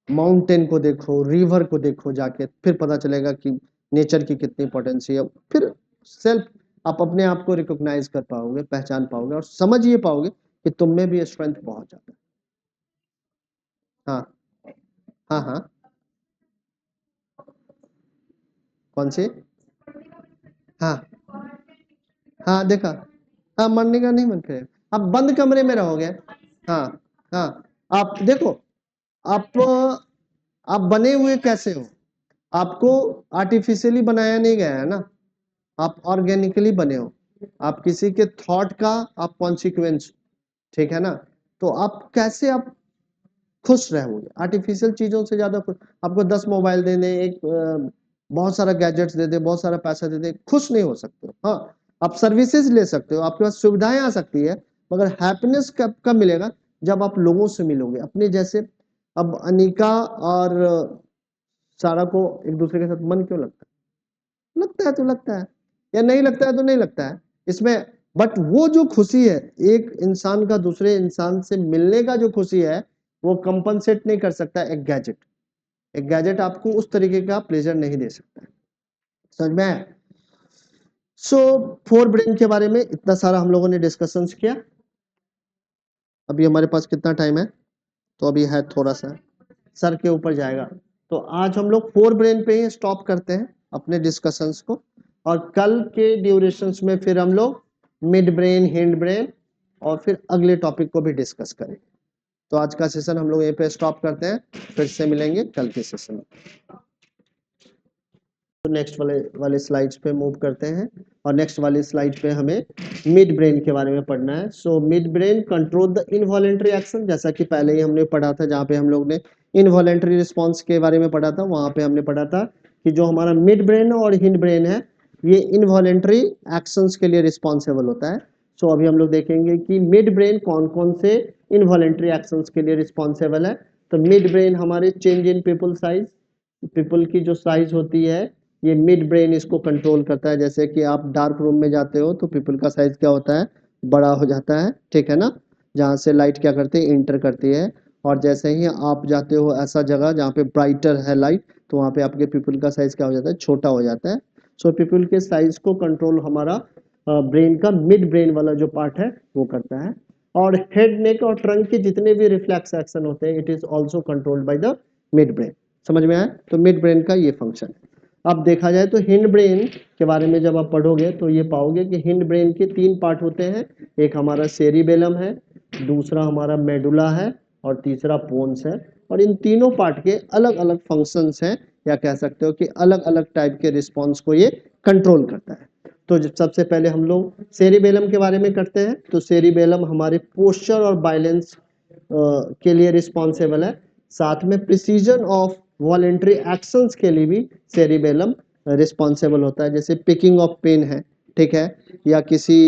माउंटेन को देखो, रिवर को देखो जाके, फिर पता चलेगा कि नेचर की कितनी पोटेंसी है। फिर सेल्फ आप अपने आप को रिकॉग्नाइज कर पाओगे, पहचान पाओगे, और समझ ये पाओगे कि तुम में भी स्ट्रेंथ बहुत ज्यादा है। हाँ हाँ हाँ, कौन सी? हाँ हाँ, देखा। हाँ, मरने का नहीं मन करे, आप बंद कमरे में रहोगे। हाँ हाँ, आप देखो, आप बने हुए कैसे हो, आपको आर्टिफिशियली बनाया नहीं गया है ना, आप ऑर्गेनिकली बने हो। आप किसी के थॉट का आप कॉन्सिक्वेंस। ठीक है ना, तो आप कैसे आप खुश रहोगे आर्टिफिशियल चीजों से ज्यादा खुश? आपको 10 मोबाइल दे दे, एक बहुत सारा गैजेट्स दे दे, बहुत सारा पैसा दे दे, खुश नहीं हो सकते हो। हाँ, आप सर्विसेज ले सकते हो, आपके पास सुविधाएं आ सकती है, मगर हैप्पीनेस कब कब मिलेगा, जब आप लोगों से मिलोगे अपने जैसे। अब अनिका और सारा को एक दूसरे के साथ मन क्यों लगता है? लगता है तो लगता है, या नहीं लगता है तो नहीं लगता है इसमें। बट वो जो खुशी है एक इंसान का दूसरे इंसान से मिलने का जो खुशी है, वो कंपनसेट नहीं कर सकता एक गैजेट। एक गैजेट आपको उस तरीके का प्लेजर नहीं दे सकता है। समझ में आया? सो फोर ब्रेन के बारे में इतना सारा हम लोगों ने डिस्कशंस किया। अभी हमारे पास कितना टाइम है? तो अभी है थोड़ा सा, सर के ऊपर जाएगा। तो आज हम लोग फोर ब्रेन पे ही स्टॉप करते हैं अपने डिस्कशंस को, और कल के ड्यूरेशंस में फिर हम लोग मिड ब्रेन, हिंड ब्रेन, और फिर अगले टॉपिक को भी डिस्कस करेंगे। तो आज का सेशन हम लोग यहीं पे स्टॉप करते हैं, फिर से मिलेंगे कल के सेशन में। तो नेक्स्ट वाले स्लाइड्स पे मूव करते हैं, और नेक्स्ट वाली स्लाइड पे हमें मिड ब्रेन के बारे में पढ़ना है। So mid brain control the involuntary action, जैसा कि पहले ही हमने पढ़ा था, जहाँ पे हम लोग ने इनवॉलेंट्री रिस्पॉन्स के बारे में पढ़ा था, वहां पे हमने पढ़ा था कि जो हमारा मिड ब्रेन और हिंड ब्रेन है ये इनवॉलेंट्री एक्शंस के लिए रिस्पॉन्सिबल होता है। सो अभी हम लोग देखेंगे कि मिड ब्रेन कौन कौन से इनवॉलेंट्री एक्शंस के लिए रिस्पॉन्सिबल है। तो मिड ब्रेन हमारे change in people size, people की जो साइज होती है ये मिड ब्रेन इसको कंट्रोल करता है। जैसे कि आप डार्क रूम में जाते हो तो पीपल का साइज क्या होता है, बड़ा हो जाता है, ठीक है ना, जहाँ से लाइट क्या करती है, इंटर करती है। और जैसे ही आप जाते हो ऐसा जगह जहाँ पे ब्राइटर है लाइट, तो वहाँ पे आपके पीपल का साइज क्या हो जाता है, छोटा हो जाता है। सो पीपल के साइज को कंट्रोल हमारा ब्रेन का मिड ब्रेन वाला जो पार्ट है वो करता है। और हेड, नेक और ट्रंक के जितने भी रिफ्लेक्स एक्शन होते हैं it is also controlled by the mid brain. समझ में आया? तो मिड ब्रेन का ये फंक्शन है। अब देखा जाए तो हिंड ब्रेन के बारे में जब आप पढ़ोगे तो ये पाओगे कि हिंड ब्रेन के 3 पार्ट होते हैं। एक हमारा सेरिबेलम है, दूसरा हमारा मेडुला है और तीसरा पोन्स है। और इन तीनों पार्ट के अलग अलग फंक्शंस हैं, या कह सकते हो कि अलग अलग टाइप के रिस्पॉन्स को ये कंट्रोल करता है। तो सबसे पहले हम लोग सेरिबेलम के बारे में करते हैं। तो सेरिबेलम हमारे पोस्चर और बैलेंस के लिए रिस्पॉन्सिबल है। साथ में प्रिसीजन ऑफ वॉलेंट्री एक्शंस के लिए भी सेरिबेलम रिस्पॉन्सिबल होता है। जैसे पिकिंग ऑफ पेन है, ठीक है, या किसी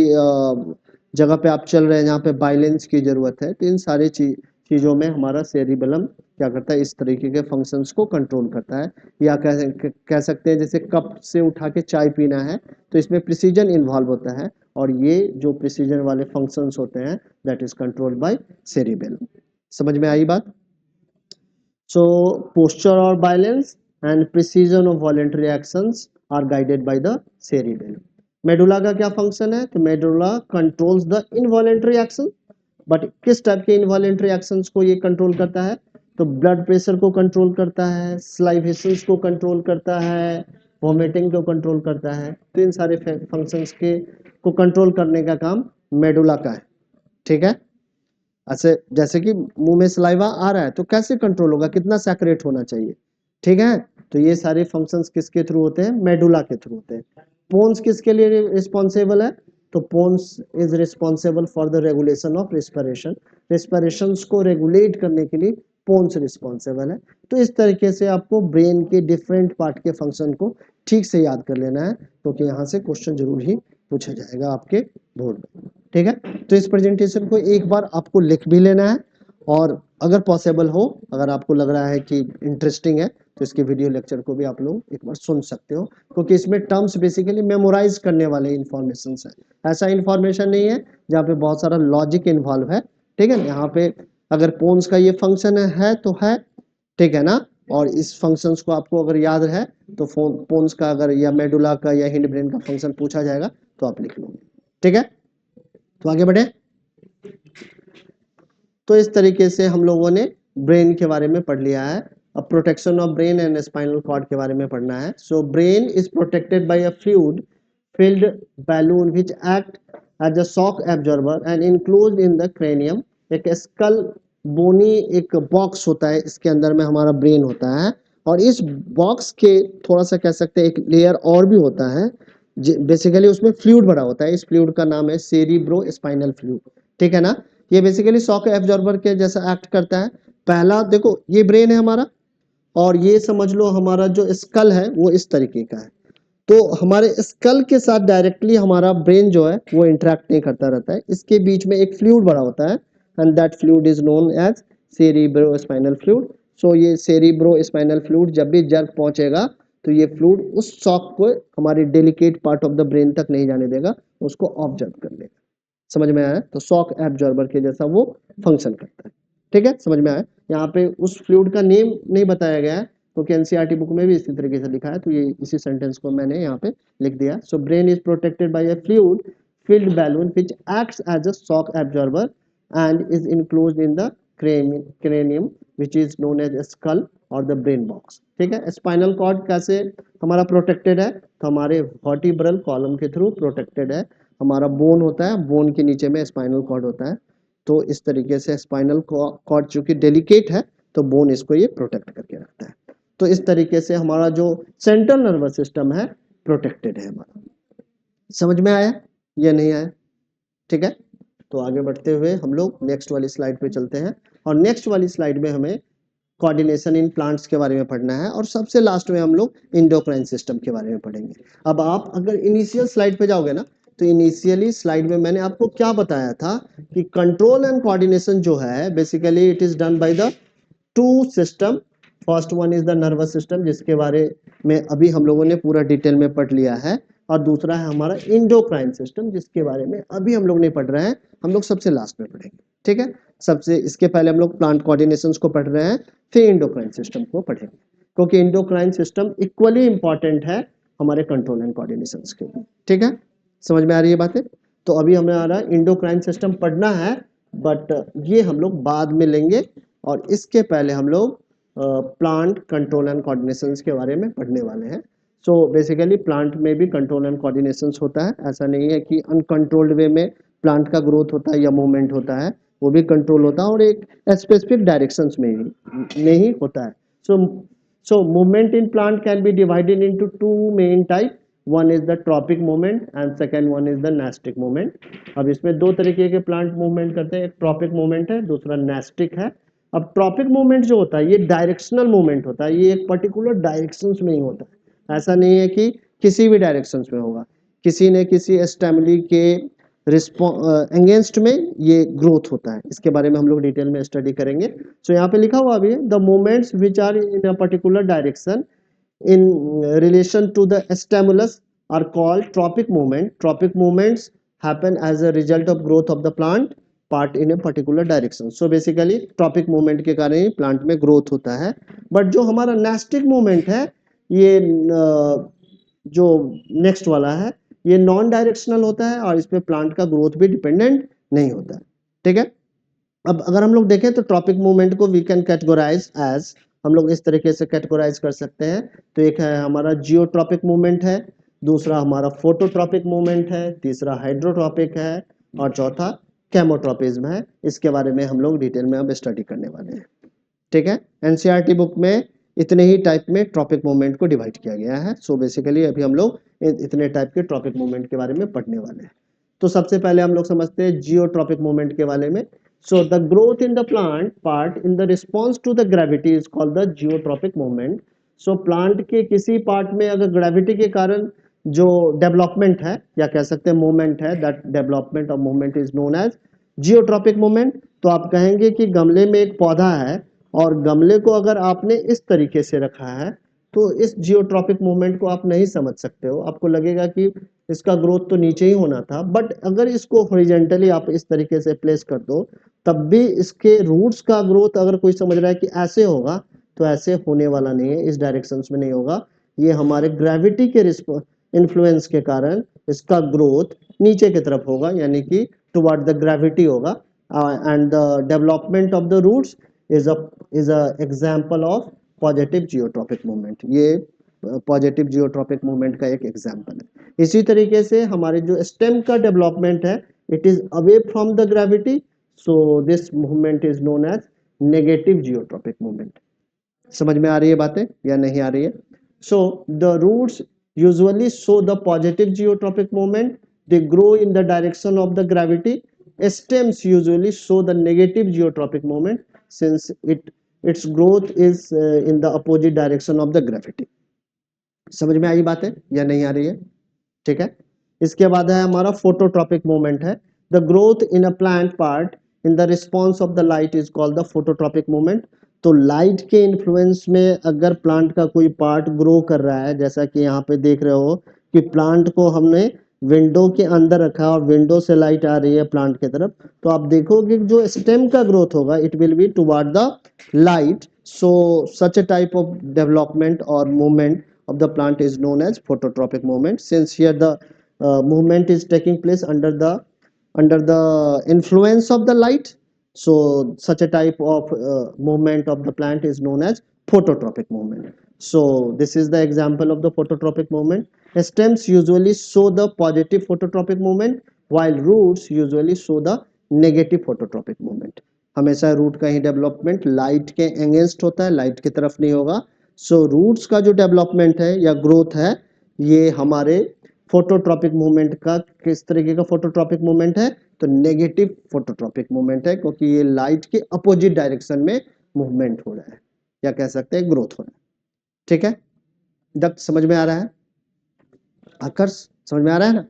जगह पे आप चल रहे हैं जहाँ पे बैलेंस की जरूरत है, तो इन सारी चीज़ों में हमारा सेरिबेलम क्या करता है, इस तरीके के फंक्शंस को कंट्रोल करता है। या कह सकते हैं जैसे कप से उठा के चाय पीना है तो इसमें प्रिसीजन इन्वॉल्व होता है, और ये जो प्रिसीजन वाले फंक्शंस होते हैं that is controlled by cerebellum. समझ में आई बात? So posture or balance and precision of voluntary actions are guided by the cerebellum. Medulla का क्या फंक्शन है? तो medulla controls the involuntary action. But किस टाइप के इनवॉलेंट्री एक्शंस को ये कंट्रोल करता है? तो ब्लड प्रेशर को कंट्रोल करता है, स्लाइवेशंस को कंट्रोल करता है, वॉमिटिंग को कंट्रोल करता है। तो इन सारे फंक्शंस के को कंट्रोल करने का काम मेडुला का है, ठीक है। ऐसे जैसे कि मुंह में सलाइवा आ रहा है तो कैसे कंट्रोल होगा, कितना सैचुरेट होना चाहिए, ठीक है। तो ये सारे फंक्शंस किसके थ्रू होते हैं? मेडुला के थ्रू होते हैं। पोन्स किसके लिए रिस्पॉन्सिबल है? तो pons is responsible for the regulation of respiration. Respirations को रेगुलेट करने के लिए पोन्स रिस्पॉन्सिबल है। तो इस तरीके से आपको ब्रेन के डिफरेंट पार्ट के फंक्शन को ठीक से याद कर लेना है, क्योंकि यहाँ से क्वेश्चन जरूर ही पूछा जाएगा आपके बोर्ड में, ठीक है। तो इस प्रेजेंटेशन को एक बार आपको लिख भी लेना है, और अगर पॉसिबल हो, अगर आपको लग रहा है कि इंटरेस्टिंग है, तो इसके वीडियो लेक्चर को भी आप लोग एक बार सुन सकते हो, क्योंकि इसमें टर्म्स बेसिकली मेमोराइज करने वाले इंफॉर्मेशन है। ऐसा इंफॉर्मेशन नहीं है जहाँ पे बहुत सारा लॉजिक इन्वॉल्व है, ठीक है। यहाँ पे अगर पोन्स का ये फंक्शन है तो है, ठीक है ना, और इस फंक्शंस को आपको अगर याद है तो पोन्स का अगर या मेडुला का या हिंड ब्रेन का फंक्शन पूछा जाएगा तो आप लिख लोगे, ठीक है। तो आगे बढ़े। तो इस तरीके से हम लोगों ने ब्रेन के बारे में पढ़ लिया है। अब protection of brain and spinal cord के बारे में पढ़ना है। So brain is protected by a fluid filled balloon which act as a shock absorber and enclosed in the cranium. एक स्कल बोनी एक बॉक्स होता है, इसके अंदर में हमारा ब्रेन होता है, और इस बॉक्स के थोड़ा सा कह सकते हैं एक लेयर और भी होता है, बेसिकली उसमें फ्लूइड भरा होता है। इस फ्लूइड का नाम है सेरिब्रो स्पाइनल फ्लूइड, ठीक है ना। ये बेसिकली शॉक एब्जॉर्बर के जैसा एक्ट करता है। पहला देखो, ये ब्रेन है हमारा, और ये समझ लो हमारा जो स्कल है वो इस तरीके का है। तो हमारे स्कल के साथ डायरेक्टली हमारा ब्रेन जो है वो इंटरेक्ट नहीं करता रहता है, इसके बीच में एक फ्लूइड बड़ा होता है, and that fluid is known as cerebro spinal fluid. So ये सेरिब्रो स्पाइनल फ्लूइड जब भी जर्क पहुंचेगा तो ये फ्लूइड उस शॉक को हमारे delicate part of the brain तक नहीं जाने देगा, उसको ऑब्जर्व कर लेगा। समझ में आया? तो शॉक एब्जॉर्बर के जैसा वो फंक्शन करता है, ठीक है, समझ में आया। यहाँ पे उस फ्लूइड का नेम नहीं बताया गया है, क्योंकि एनसीईआरटी बुक में भी इसी तरीके से लिखा है, तो ये इसी सेंटेंस को मैंने यहाँ पे लिख दिया। सो brain is protected by a fluid filled balloon which acts as a shock absorber and is enclosed in the cranium which is known as skull or the brain box, ठीक है। स्पाइनल कॉर्ड कैसे हमारा protected है? तो हमारे vertebral column के through protected है। हमारा बोन होता है, बोन के नीचे में स्पाइनल कॉर्ड होता है, तो इस तरीके से स्पाइनल कॉर्ड चूंकि डेलिकेट है तो बोन इसको ये प्रोटेक्ट करके रखता है। तो इस तरीके से हमारा जो सेंट्रल नर्वस सिस्टम है प्रोटेक्टेड है हमारा। समझ में आया या नहीं आया? ठीक है। तो आगे बढ़ते हुए हम लोग नेक्स्ट वाली स्लाइड पे चलते हैं, और नेक्स्ट वाली स्लाइड में हमें कोऑर्डिनेशन इन प्लांट्स के बारे में पढ़ना है, और सबसे लास्ट में हम लोग इंडोक्राइन सिस्टम के बारे में पढ़ेंगे। अब आप अगर इनिशियल स्लाइड पे जाओगे ना, तो इनिशियली स्लाइड में मैंने आपको क्या बताया था कि कंट्रोल एंड कोऑर्डिनेशन जो है basically it is done by the two system, first one is the nervous system जिसके बारे में अभी हम लोगों ने पूरा डिटेल में पढ़ लिया है, और दूसरा है हमारा इंडोक्राइन सिस्टम जिसके बारे में अभी हम लोग नहीं पढ़ रहे हैं, हम लोग सबसे लास्ट में पढ़ेंगे। ठीक है, सबसे इसके पहले हम लोग प्लांट कोऑर्डिनेशंस को पढ़ रहे हैं, फिर इंडोक्राइन सिस्टम को पढ़ेंगे, क्योंकि इंडोक्राइन सिस्टम इक्वली इंपॉर्टेंट है हमारे कंट्रोल एंड कोऑर्डिनेशंस के लिए। ठीक है, समझ में आ रही है बातें? तो अभी हमारा इंडोक्राइन सिस्टम पढ़ना है, बट ये हम लोग बाद में लेंगे, और इसके पहले हम लोग प्लांट कंट्रोल एंड कोऑर्डिनेशंस के बारे में पढ़ने वाले हैं। सो बेसिकली प्लांट में भी कंट्रोल एंड कोऑर्डिनेशंस होता है, ऐसा नहीं है कि अनकंट्रोल्ड वे में प्लांट का ग्रोथ होता है या मूवमेंट होता है, वो भी कंट्रोल होता है और एक स्पेसिफिक डायरेक्शंस में ही होता है। So movement in plant can be divided into two main type, one is the tropic movement and second one is the nastic movement. अब इसमें दो तरीके के प्लांट मूवमेंट करते हैं, एक ट्रॉपिक मूवमेंट है, दूसरा नेस्टिक है। अब ट्रॉपिक मूवमेंट जो होता है ये डायरेक्शनल मूवमेंट होता है, ये एक पर्टिकुलर डायरेक्शंस में ही होता है, ऐसा नहीं है कि किसी भी डायरेक्शंस में होगा, किसी न किसी स्टेमली के अगेंस्ट में ये ग्रोथ होता है, इसके बारे में हम लोग डिटेल में स्टडी करेंगे। सो यहाँ पे लिखा हुआ भी है, the movements which are in a particular direction in relation to the stimulus are called tropic movement. Tropic movements happen as a result of growth of the plant part in a particular direction. So basically tropic movement के कारण ही plant में growth होता है, but जो हमारा nastic movement है ये जो next वाला है ये नॉन डायरेक्शनल होता है और इसमें प्लांट का ग्रोथ भी डिपेंडेंट नहीं होता है। ठीक है, अब अगर हम लोग देखें तो ट्रॉपिक मूवमेंट को वी कैन कैटेगराइज एज, हम लोग इस तरीके से कैटेगराइज कर सकते हैं। तो एक है हमारा जियोट्रॉपिक मूवमेंट है, दूसरा हमारा फोटोट्रॉपिक मूवमेंट है, तीसरा हाइड्रोट्रॉपिक है और चौथा केमोट्रॉपिज्म है। इसके बारे में हम लोग डिटेल में अब स्टडी करने वाले हैं। ठीक है, एनसीईआरटी बुक में इतने ही टाइप में ट्रॉपिक मूवमेंट को डिवाइड किया गया है। सो बेसिकली अभी हम लोग इतने टाइप के ट्रॉपिक मूवमेंट के बारे में पढ़ने वाले हैं। तो सबसे पहले हम लोग समझते हैं जियोट्रॉपिक मूवमेंट के बारे में। So the growth in the plant part in the response to the gravity is called the geotropic movement. So plant के किसी part में अगर gravity के कारण जो development है या कह सकते हैं movement है, that development of movement is known as geotropic movement। तो आप कहेंगे कि गमले में एक पौधा है और गमले को अगर आपने इस तरीके से रखा है तो इस जियोट्रॉपिक मूवमेंट को आप नहीं समझ सकते हो, आपको लगेगा कि इसका ग्रोथ तो नीचे ही होना था, बट अगर इसको हॉरिजॉन्टली आप इस तरीके से प्लेस कर दो तब भी इसके रूट्स का ग्रोथ अगर कोई समझ रहा है कि ऐसे होगा तो ऐसे होने वाला नहीं है, इस डायरेक्शन में नहीं होगा। ये हमारे ग्रेविटी के इन्फ्लुएंस के कारण इसका ग्रोथ नीचे की तरफ होगा, यानी कि टुवर्ड द ग्रेविटी होगा। And the development of the roots is a example of positive geotropic movement. ये पॉजिटिव जियोट्रॉपिक मूवमेंट का एक एग्जांपल है। इसी तरीके से हमारे जो स्टेम का डेवलपमेंट है it is away from the gravity, so this movement is known as negative geotropic movement। समझ में आ रही है बातें या नहीं आ रही है? So the roots usually show the positive geotropic movement, they grow in the direction of the gravity। Stems usually show the negative geotropic movement since its growth is in the opposite direction of the gravity। समझ में आई बातें या नहीं आ रही है? ठीक है, इसके बाद है हमारा फोटोट्रॉपिक मूवमेंट है, the growth in a plant part in the response of the light is called the phototropic movement. तो लाइट के इन्फ्लुएंस में अगर प्लांट का कोई पार्ट ग्रो कर रहा है, जैसा कि यहाँ पे देख रहे हो कि प्लांट को हमने विंडो के अंदर रखा और विंडो से लाइट आ रही है प्लांट की तरफ, तो आप देखोगे जो स्टेम का ग्रोथ होगा it will be toward the light. So such a type of development और movement of the plant is known as phototropic movement, since here the movement is taking place under the influence of the light, so such a type of movement of the plant is known as phototropic movement। So this is the example of the phototropic movement। Stems usually show the positive phototropic movement while roots usually show the negative phototropic movement। हमेशा root का ही development light के against होता है, light की तरफ नहीं होगा। सो roots का जो डेवलपमेंट है या ग्रोथ है ये हमारे फोटोट्रॉपिक मूवमेंट का किस तरीके का फोटोट्रॉपिक मूवमेंट है, तो नेगेटिव फोटोट्रॉपिक मूवमेंट है, क्योंकि ये लाइट के अपोजिट डायरेक्शन में मूवमेंट हो रहा है या कह सकते हैं ग्रोथ हो रहा है। ठीक है, दक्त समझ में आ रहा है? आकर्ष समझ में आ रहा है ना?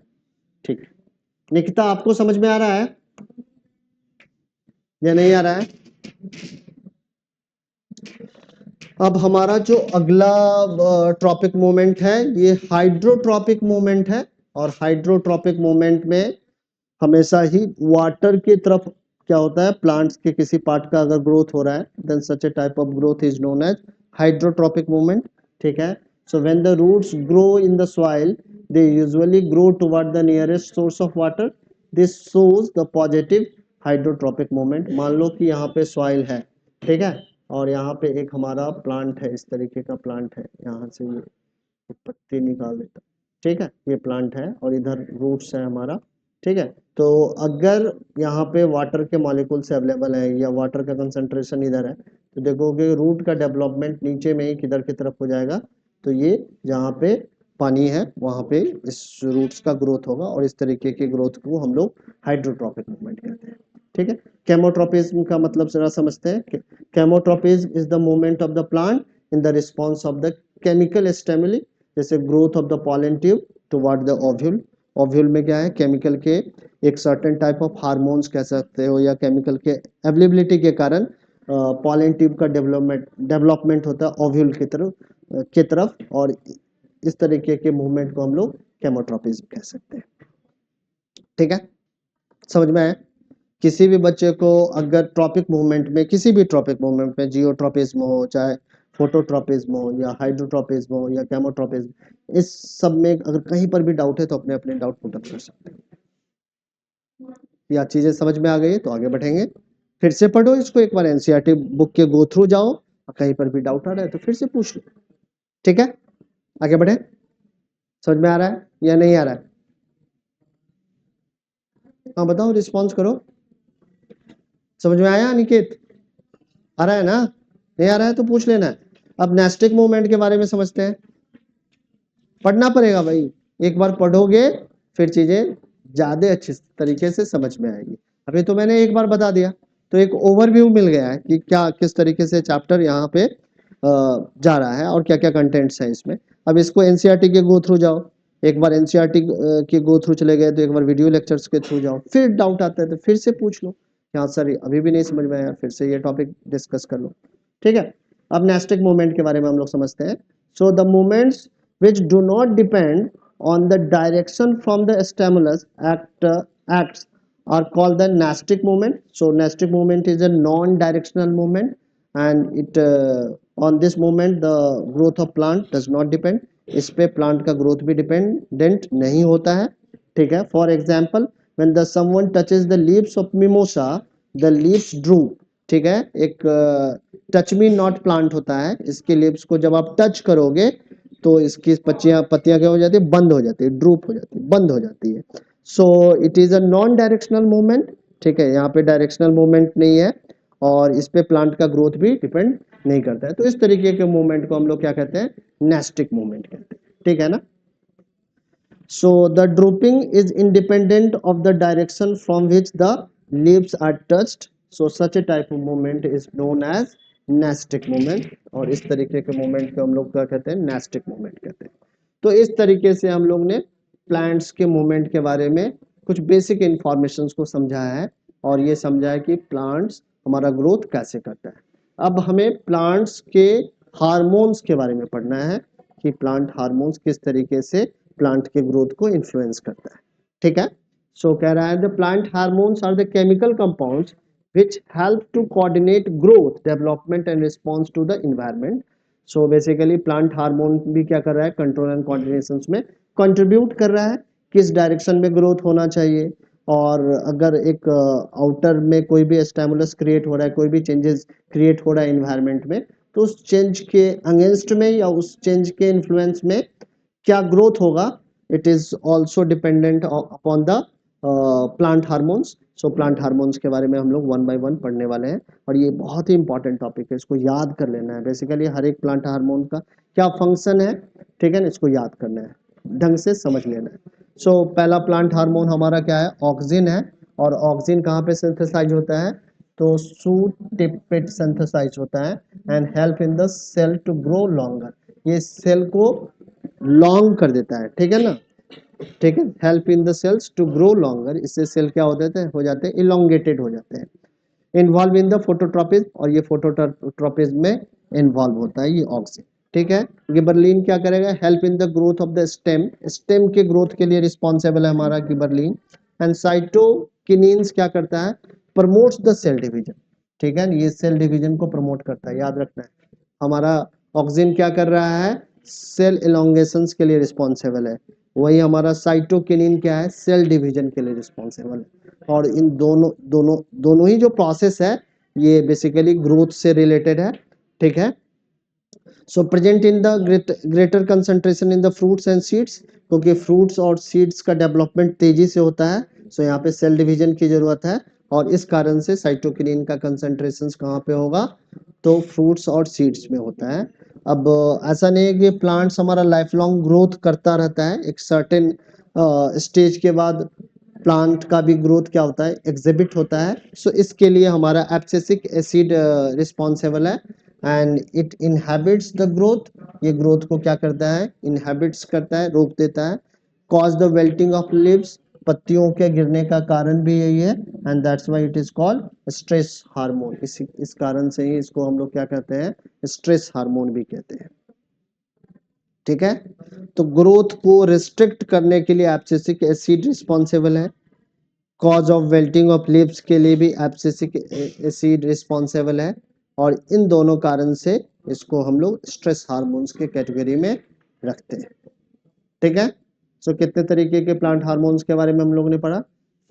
ठीक है, निकिता आपको समझ में आ रहा है या नहीं आ रहा है? अब हमारा जो अगला ट्रॉपिक मूवमेंट है ये हाइड्रोट्रॉपिक मूवमेंट है, और हाइड्रोट्रॉपिक मूवमेंट में हमेशा ही वाटर की तरफ क्या होता है, प्लांट्स के किसी पार्ट का अगर ग्रोथ हो रहा है then such a type of growth is known as hydrotropic movement. ठीक है, so when the roots grow in the soil they usually grow toward the nearest source of water, this shows the positive hydrotropic movement. मान लो कि यहाँ पे soil है, ठीक है, और यहाँ पे एक हमारा प्लांट है, इस तरीके का प्लांट है, यहाँ से ये पत्ती निकाल देता, ठीक है, ये प्लांट है और इधर रूट्स है हमारा। ठीक है, तो अगर यहाँ पे वाटर के मॉलिक्यूल्स अवेलेबल है या वाटर का कंसंट्रेशन इधर है, तो देखोगे रूट का डेवलपमेंट नीचे में ही किधर की तरफ हो जाएगा, तो ये जहाँ पे पानी है वहाँ पे इस रूट्स का ग्रोथ होगा, और इस तरीके के ग्रोथ को हम लोग हाइड्रोट्रॉपिक मूवमेंट कहते हैं। ठीक है, केमोट्रोपिज्म का मतलब जरा समझते हैं। Chemotropism is the movement of the plant in the response of the chemical stimuli, जैसे growth of the pollen tube toward the ovule. Ovule में क्या है, केमिकल के एक सर्टेन टाइप ऑफ हार्मोन्स कह सकते हो या केमिकल के अवेलेबिलिटी के कारण पॉलन ट्यूब का डेवलपमेंट होता है ओव्यूल की तरफ, और इस तरीके के मूवमेंट को हम लोग केमोट्रोपिज्म कह सकते हैं। ठीक है, समझ में आया? किसी भी बच्चे को अगर ट्रॉपिक मूवमेंट में, किसी भी ट्रॉपिक मूवमेंट में जियोट्रोपिज्म हो, चाहे फोटोट्रोपिज्म हो या हाइड्रोट्रोपिज्म हो या केमोट्रोपिज्म, इस सब में अगर कहीं पर भी डाउट है तो अपने अपने डाउट पुट अप कर सकते हैं। या चीजें समझ में आ गई तो आगे बढ़ेंगे। फिर से पढ़ो इसको एक बार, एनसीईआरटी बुक के गो थ्रू जाओ, कहीं पर भी डाउट आ रहा है तो फिर से पूछ लो। ठीक है, आगे बढ़े। समझ में आ रहा है या नहीं आ रहा है? हाँ बताओ, रिस्पॉन्स करो। समझ में आया अनिकेत? आ रहा है ना? नहीं आ रहा है तो पूछ लेना है। अब नेस्टिक मूवमेंट के बारे में समझते हैं। पढ़ना पड़ेगा भाई, एक बार पढ़ोगे फिर चीजें ज्यादा अच्छे तरीके से समझ में आएगी। अभी तो मैंने एक बार बता दिया, तो एक ओवरव्यू मिल गया है कि क्या किस तरीके से चैप्टर यहाँ पे जा रहा है और क्या क्या कंटेंट्स है इसमें। अब इसको एनसीईआरटी के गो थ्रू जाओ, एक बार एनसीईआरटी के गो थ्रू चले गए तो एक बार वीडियो लेक्चर्स के थ्रू जाओ, फिर डाउट आता है तो फिर से पूछ लो, हाँ सर अभी भी नहीं समझ में आया, फिर से ये टॉपिक डिस्कस कर लो। ठीक है, अब नेस्टिक मूवमेंट के बारे में हम लोग समझते हैं। So the movements which do not depend on the direction from the stimulus acts are called the nastic movement. So nastic movement is a non-directional movement, and it on this movement the growth of plant does not depend. इस पे plant का growth भी dependent नहीं होता है। ठीक है, for example when the someone touches the leaves of mimosa the leaves droop। ठीक है, एक टच मी नॉट प्लांट होता है, इसके लीव्स को जब आप टच करोगे तो इसकी पत्तियां क्या हो जाती है, बंद हो जाती है, ड्रूप हो जाती है, बंद हो जाती है। So it is a non directional movement. ठीक है, यहाँ पे डायरेक्शनल मूवमेंट नहीं है और इस पे प्लांट का ग्रोथ भी डिपेंड नहीं करता है, तो इस तरीके के मूवमेंट को हम लोग क्या कहते हैं, नेस्टिक मूवमेंट कहते हैं। ठीक है ना? So the drooping is independent of the direction from which the leaves are touched. So such a type of movement is known as nestic movement, और इस तरीके के मूवमेंट को हम लोग क्या कहते हैं, नेस्टिक मूवमेंट कहते हैं। तो इस तरीके से हम लोग ने प्लांट्स के मूवमेंट के बारे में कुछ बेसिक इंफॉर्मेशन को समझाया है, और ये समझाया कि प्लांट्स हमारा ग्रोथ कैसे करता है। अब हमें प्लांट्स के हार्मोन्स के बारे में पढ़ना है कि प्लांट हार्मोन्स किस तरीके से प्लांट के ग्रोथ को इन्फ्लुएंस करता है। ठीक है, सो कह रहा है the plant hormones are the chemical compounds which help to coordinate growth, development and response to the environment. So basically plant hormone भी क्या कर रहा है, कंट्रोल एंड कोऑर्डिनेशन में कंट्रीब्यूट कर रहा है किस डायरेक्शन में ग्रोथ होना चाहिए, और अगर एक आउटर में कोई भी स्टिमुलस क्रिएट हो रहा है, कोई भी चेंजेस क्रिएट हो रहा है इन्वायरमेंट में, तो उस चेंज के अगेंस्ट में या उस चेंज के इन्फ्लुएंस में क्या ग्रोथ होगा, it is also dependent upon the plant hormones. So plant hormones के बारे में हम लोग 1 by 1 पढ़ने वाले हैं, और ये बहुत ही इंपॉर्टेंट टॉपिक है, इसको याद कर लेना है। बेसिकली हर एक प्लांट हार्मोन का क्या फंक्शन है, ठीक है ना, इसको याद करना है, ढंग से समझ लेना है। सो पहला प्लांट हार्मोन हमारा क्या है, ऑक्सिन है, और ऑक्सिन कहाँ पे सिंथेसाइज होता है, तो सूट टिप पे सिंथेसाइज होता है, and help in the cell to grow longer, ये सेल को लॉन्ग कर देता है। ठीक है ना? ठीक है, help in the cells to grow longer, इससे सेल क्या हो जाते हैं इलोंगेटेड हो जाते हैं। इन्वॉल्व इन द फोटोट्रॉपिज्म, और ये फोटोट्रॉपिज्म में इन्वॉल्व होता है ये ऑक्सिन, ठीक है। गिबरलिन क्या करेगा, help in the growth of the stem, stem के ग्रोथ के लिए रिस्पॉन्सिबल है हमारा गिबरलिन। एंड साइटोकिनिन्स क्या करता है, प्रमोट्स द सेल डिवीजन, ठीक है, ये सेल डिवीजन को प्रमोट करता है, याद रखना है। हमारा ऑक्सिन क्या कर रहा है, सेल इलोंगेशंस के लिए रिस्पॉन्सिबल है, वही हमारा साइटोकिनिन क्या है, सेल डिवीजन के लिए रिस्पॉन्सिबल है। और इन दोनों दोनों दोनों ही जो प्रोसेस है ये बेसिकली ग्रोथ से रिलेटेड है, ठीक है। सो present in the greater concentration in the fruits and seeds, क्योंकि फ्रूट्स और सीड्स का डेवलपमेंट तेजी से होता है, सो यहाँ पे सेल डिवीजन की जरूरत है, और इस कारण से साइटोकिनिन का कंसंट्रेशन कहाँ पे होगा, तो फ्रूट्स और सीड्स में होता है। अब ऐसा नहीं है कि प्लांट्स हमारा लाइफ लॉन्ग ग्रोथ करता रहता है, एक सर्टेन स्टेज के बाद प्लांट का भी ग्रोथ क्या होता है, एग्जिबिट होता है। सो इसके लिए हमारा एब्सिसिक एसिड रिस्पॉन्सिबल है, and it inhabits the growth, ये ग्रोथ को क्या करता है, इनहेबिट्स करता है, रोक देता है। कॉज द वेल्टिंग ऑफ लीव्स, पत्तियों के गिरने का कारण भी यही है, and that's why it is called stress hormone, इस कारण से ही इसको हम लोग क्या कहते हैं, स्ट्रेस हार्मोन भी कहते हैं, ठीक है। तो ग्रोथ को रिस्ट्रिक्ट करने के लिए एब्सिसिक एसिड रिस्पॉन्सिबल है, कॉज ऑफ वेल्टिंग ऑफ लीव्स के लिए भी एब्सिसिक एसिड रिस्पॉन्सिबल है, और इन दोनों कारण से इसको हम लोग स्ट्रेस हार्मोन्स के कैटेगरी में रखते हैं, ठीक है। सो कितने तरीके के प्लांट हार्मोन्स के बारे में हम लोगों ने पढ़ा,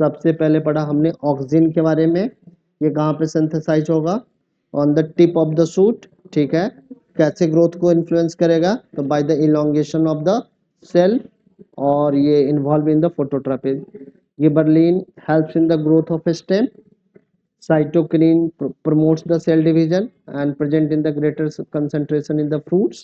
सबसे पहले पढ़ा हमने ऑक्सिन के बारे में, ये कहाँ पे सिंथेसाइज होगा, on the tip of the shoot, ठीक है। कैसे ग्रोथ को इन्फ्लुएंस करेगा, तो by the elongation of the cell, और ये involve in the phototropism. Gibberellin helps in the growth of stem, cytokinin promotes the cell division and present in the greater concentration in the fruits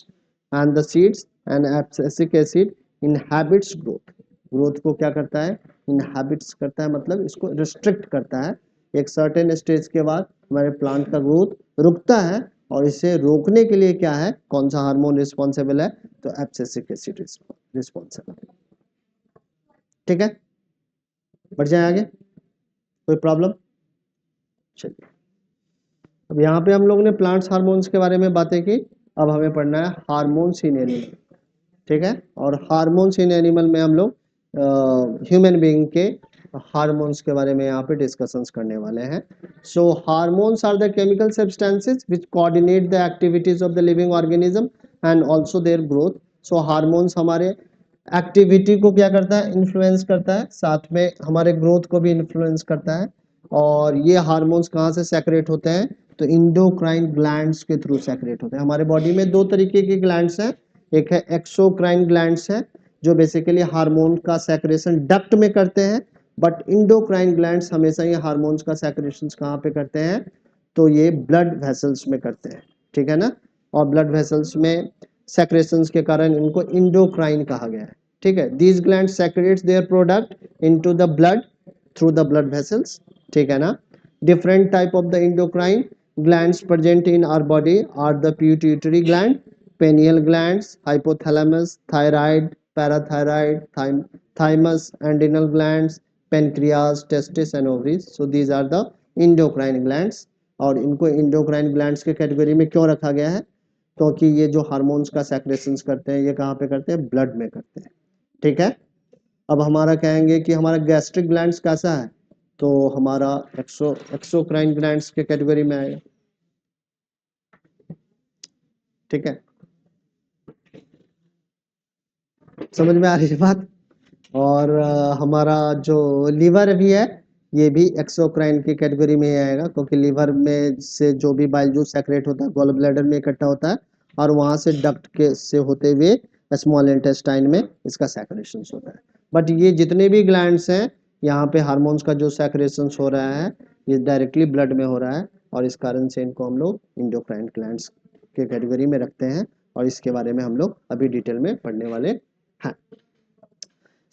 and the seeds, and abscisic acid inhibits growth, growth को क्या करता है, inhibits करता है, मतलब इसको restrict करता है, एक certain stage के बाद हमारे plant का growth रुकता है, और इसे रोकने के लिए क्या है, कौन सा हार्मोन रिस्पॉन्सिबल है, तो abscisic acid रिस्पॉन्सिबल, ठीक है। बढ़ जाए आगे, कोई प्रॉब्लम, चलिए। अब यहाँ पे हम लोग ने प्लांट्स हार्मोन्स के बारे में बातें की, अब हमें पढ़ना है हार्मोन्स इन एनिमल, ठीक है। और हार्मोन्स इन एनिमल में हम लोग ह्यूमन बीइंग के हार्मोन्स के बारे में यहाँ पे डिस्कशंस करने वाले हैं। So hormones are the chemical substances which coordinate the activities of the living organism and also their growth. So hormones हमारे एक्टिविटी को क्या करता है, इन्फ्लुएंस करता है, साथ में हमारे ग्रोथ को भी इन्फ्लुएंस करता है। और ये हार्मोन्स कहाँ से सेक्रेट होते हैं, तो इंडोक्राइन ग्लैंड्स के थ्रू सेक्रेट होते हैं। हमारे बॉडी में दो तरीके के ग्लैंड्स हैं, एक है एक्सोक्राइन ग्लैंड्स है जो बेसिकली हार्मोन का सेक्रेशन डक्ट में करते हैं, बट इंडोक्राइन ग्लैंड्स हमेशा ये हार्मोन्स का सेक्रेशन कहाँ पे करते हैं, तो ये ब्लड वेसल्स में करते हैं, ठीक है ना। और ब्लड वेसल्स में सेक्रेशंस के कारण इनको इंडोक्राइन कहा गया है, ठीक है। These glands secrets their product into the blood through the blood vessels, ठीक है ना। Different type of the endocrine glands present in our body are the pituitary gland, pineal glands, hypothalamus, thyroid, parathyroid, thymus, adrenal glands, pancreas, testis and ovaries. So these are the endocrine glands, और इनको endocrine glands के category में क्यों रखा गया है, क्योंकि ये जो हार्मोन्स का सेक्रेशंस करते हैं ये कहाँ पे करते हैं, ब्लड में करते हैं, ठीक है। अब हमारा कहेंगे कि हमारा गैस्ट्रिक ग्लैंड्स कैसा है, तो हमारा एक्सोक्राइन ग्लैंड्स के कैटेगरी में आएगा, ठीक है। समझ में आ रही है बात। और हमारा जो लीवर भी है ये भी एक्सोक्राइन की कैटेगरी में ही आएगा, क्योंकि लीवर में से जो भी बाइल जूस सेक्रेट होता है गॉल ब्लैडर में इकट्ठा होता है, और वहां से डक्ट के से होते हुए स्मॉल इंटेस्टाइन में इसका सेक्रेशन होता है। बट ये जितने भी ग्लैंड्स हैं यहाँ पे हार्मोन्स का जो सेक्रेशन हो रहा है ये डायरेक्टली ब्लड में हो रहा है, और इस कारण से इनको हम लोग इंडोक्राइन ग्लैंड्स के कैटेगरी में रखते हैं, और इसके बारे में हम लोग अभी डिटेल में पढ़ने वाले हैं।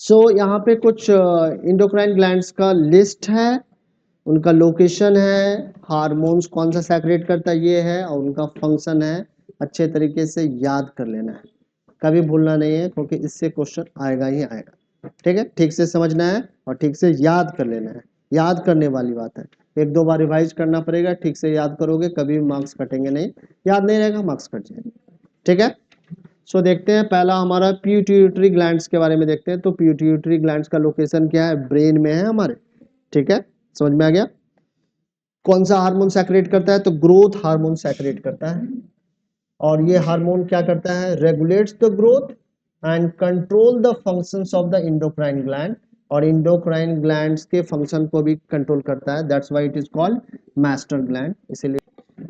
सो यहाँ पे कुछ इंडोक्राइन ग्लैंड्स का लिस्ट है, उनका लोकेशन है, हार्मोन्स कौन सा सेक्रेट करता है ये है, और उनका फंक्शन है। अच्छे तरीके से याद कर लेना है, कभी भूलना नहीं है, क्योंकि इससे क्वेश्चन आएगा ही आएगा, ठीक है। ठीक से समझना है और ठीक से याद कर लेना है, याद करने वाली बात है। एक दो बार रिवाइज करना पड़ेगा, ठीक से याद करोगे कभी मार्क्स कटेंगे नहीं, याद नहीं रहेगा मार्क्स कट जाएंगे। ठीक है, सो देखते हैं पहला हमारा पिट्यूटरी ग्लैंड्स के बारे में देखते हैं। तो पिट्यूटरी ग्लैंड्स का लोकेशन क्या है, ब्रेन में है हमारे। ठीक है, समझ में आ गया। कौन सा हार्मोन सेक्रेट करता है, तो ग्रोथ हार्मोन सेक्रेट करता है। और ये हार्मोन क्या करता है, regulates the growth and control the functions of the endocrine gland, और इंडोक्राइन ग्लैंड्स के फंक्शन को भी कंट्रोल करता है, that's why it is called master gland. इसीलिए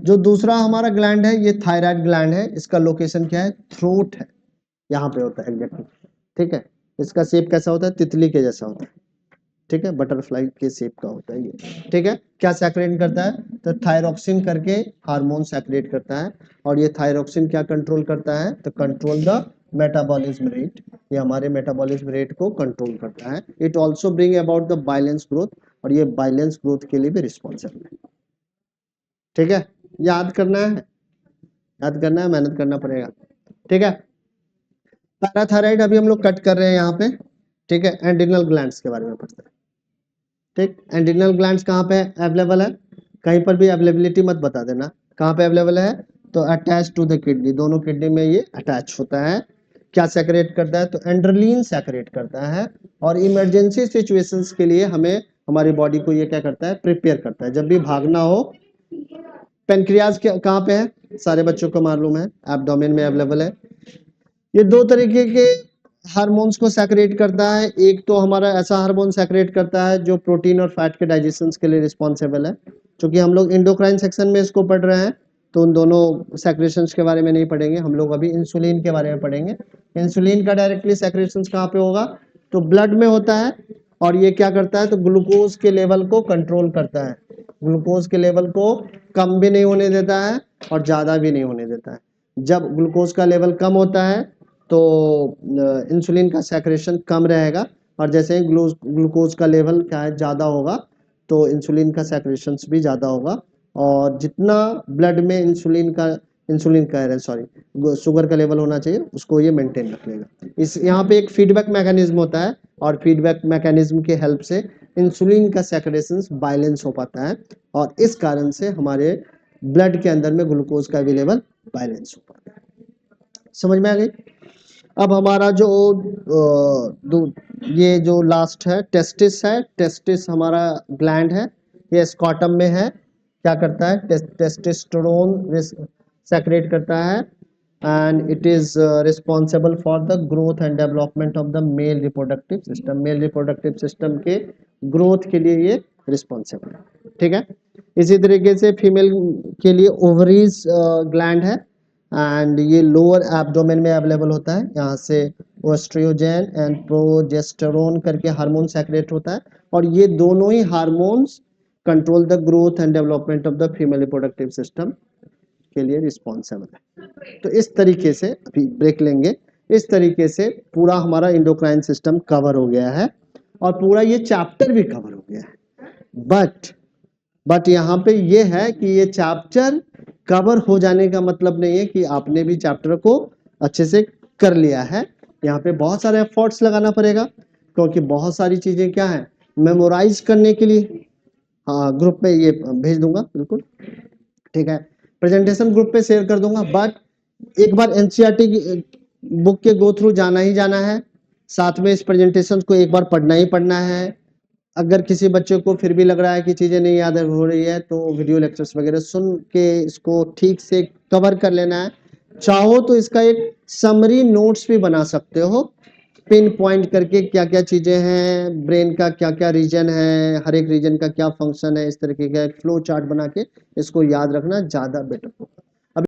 जो दूसरा हमारा ग्लैंड है ये थायराइड ग्लैंड है। इसका लोकेशन क्या है, थ्रोट है, यहाँ पे होता है एग्जैक्टली। ठीक है, इसका शेप कैसा होता है, तितली के जैसा होता है। ठीक है, बटरफ्लाई के शेप का होता है ये। ठीक है, क्या सेक्रेट करता है, तो थायरोक्सिन करके हार्मोन सेक्रेट करता है। और ये थायरोक्सिन क्या कंट्रोल करता है, तो कंट्रोल द मेटाबॉलिज्म रेट, ये हमारे मेटाबॉलिज्म रेट को कंट्रोल करता है। It also bring about the balance growth, और ये बैलेंस ग्रोथ के लिए भी रिस्पॉन्सिबल है। ठीक है, याद करना है, याद करना है, मेहनत करना पड़ेगा। ठीक है, पैराथायराइड अभी हम लोग कट कर रहे हैं यहाँ पे। ठीक है, एंड्रिनल ग्लैंड्स के बारे में पढ़ते हैं। ठीक, एंड्रिनल ग्लैंड्स कहाँ पे अवेलेबल है, कहीं पर भी अवेलेबिलिटी मत बता देना, कहाँ पे अवेलेबल है, तो अटैच टू द किडनी, दोनों किडनी में ये अटैच होता है। क्या सेक्रेट करता है, तो एंड्रेलिन सेक्रेट करता है। और इमरजेंसी सिचुएशंस के लिए हमें, हमारी बॉडी को ये क्या करता है, प्रिपेयर करता है। जब भी भागना हो, पेनक्रियाज कहाँ पे है, सारे बच्चों को मालूम है, एब्डोमेन में अवेलेबल है। ये दो तरीके के हार्मोन्स को सेक्रेट करता है। एक तो हमारा ऐसा हार्मोन सेक्रेट करता है जो प्रोटीन और फैट के डाइजेशन के लिए रिस्पॉन्सिबल है। क्योंकि हम लोग इंडोक्राइन सेक्शन में इसको पढ़ रहे हैं, तो उन दोनों सेक्रेशंस के बारे में नहीं पढ़ेंगे, हम लोग अभी इंसुलिन के बारे में पढ़ेंगे। इंसुलिन का डायरेक्टली सेक्रेशंस कहाँ पे होगा, तो ब्लड में होता है। और ये क्या करता है, तो ग्लूकोज के लेवल को कंट्रोल करता है, ग्लूकोज के लेवल को कम भी नहीं होने देता है और ज़्यादा भी नहीं होने देता है। जब ग्लूकोज का लेवल कम होता है तो इंसुलिन का सेक्रेशन कम रहेगा, और जैसे ही ग्लूकोज का लेवल क्या है, ज़्यादा होगा, तो इंसुलिन का सेक्रेशन भी ज़्यादा होगा। और जितना ब्लड में इंसुलिन कह रहे हैं सॉरी, शुगर का लेवल होना चाहिए, उसको ये मेंटेन रख लेगा। इस यहाँ पे एक फीडबैक मैकेनिज्म होता है, और फीडबैक मैकेनिज्म के हेल्प से इंसुलिन का सेक्रेशन बैलेंस हो पाता है, और इस कारण से हमारे ब्लड के अंदर में ग्लूकोज का भी लेवल बैलेंस हो पाता है। समझ में आ गई। अब हमारा जो ये जो लास्ट है टेस्टिस है, टेस्टिस हमारा ग्लैंड है, ये स्कॉटम में है। क्या करता है, टेस्टोस्टेरोन सेक्रेट करता है, and it is responsible for the growth and development of the male reproductive system. Male reproductive system के ग्रोथ के लिए ये रिस्पॉन्सिबल है। ठीक है, इसी तरीके से फीमेल के लिए ओवरीज ग्लैंड है, एंड ये लोअर एब्डोमेन में अवेलेबल होता है। यहाँ से एस्ट्रोजन एंड प्रोजेस्टेरोन करके हार्मोन सेक्रेट होता है, और ये दोनों ही hormones control the growth and development of the female reproductive system के लिए रिस्पॉन्सिबल है। तो इस तरीके से अभी ब्रेक लेंगे। इस तरीके से पूरा हमारा इंडोक्राइन सिस्टम कवर हो गया है, और पूरा ये चैप्टर भी कवर हो गया है। बट यहाँ पे ये है कि ये चैप्टर कवर हो जाने का मतलब नहीं है कि आपने भी चैप्टर को अच्छे से कर लिया है। यहाँ पे बहुत सारे एफर्ट्स लगाना पड़ेगा, क्योंकि बहुत सारी चीजें क्या है, मेमोराइज करने के लिए। हाँ, ग्रुप पे ये भेज दूंगा बिल्कुल। ठीक है, प्रेजेंटेशन ग्रुप पे शेयर कर दूंगा। बट एक बार एनसीईआरटी की बुक के गो थ्रू जाना ही जाना है, साथ में इस प्रेजेंटेशन को एक बार पढ़ना ही पढ़ना है। अगर किसी बच्चे को फिर भी लग रहा है कि चीज़ें नहीं याद हो रही है, तो वीडियो लेक्चर्स वगैरह सुन के इसको ठीक से कवर कर लेना है। चाहो तो इसका एक समरी नोट्स भी बना सकते हो, पिन पॉइंट करके क्या क्या चीज़ें हैं, ब्रेन का क्या क्या रीजन है, हर एक रीजन का क्या फंक्शन है, इस तरीके का एक फ्लो चार्ट बना के इसको याद रखना ज़्यादा बेटर हो।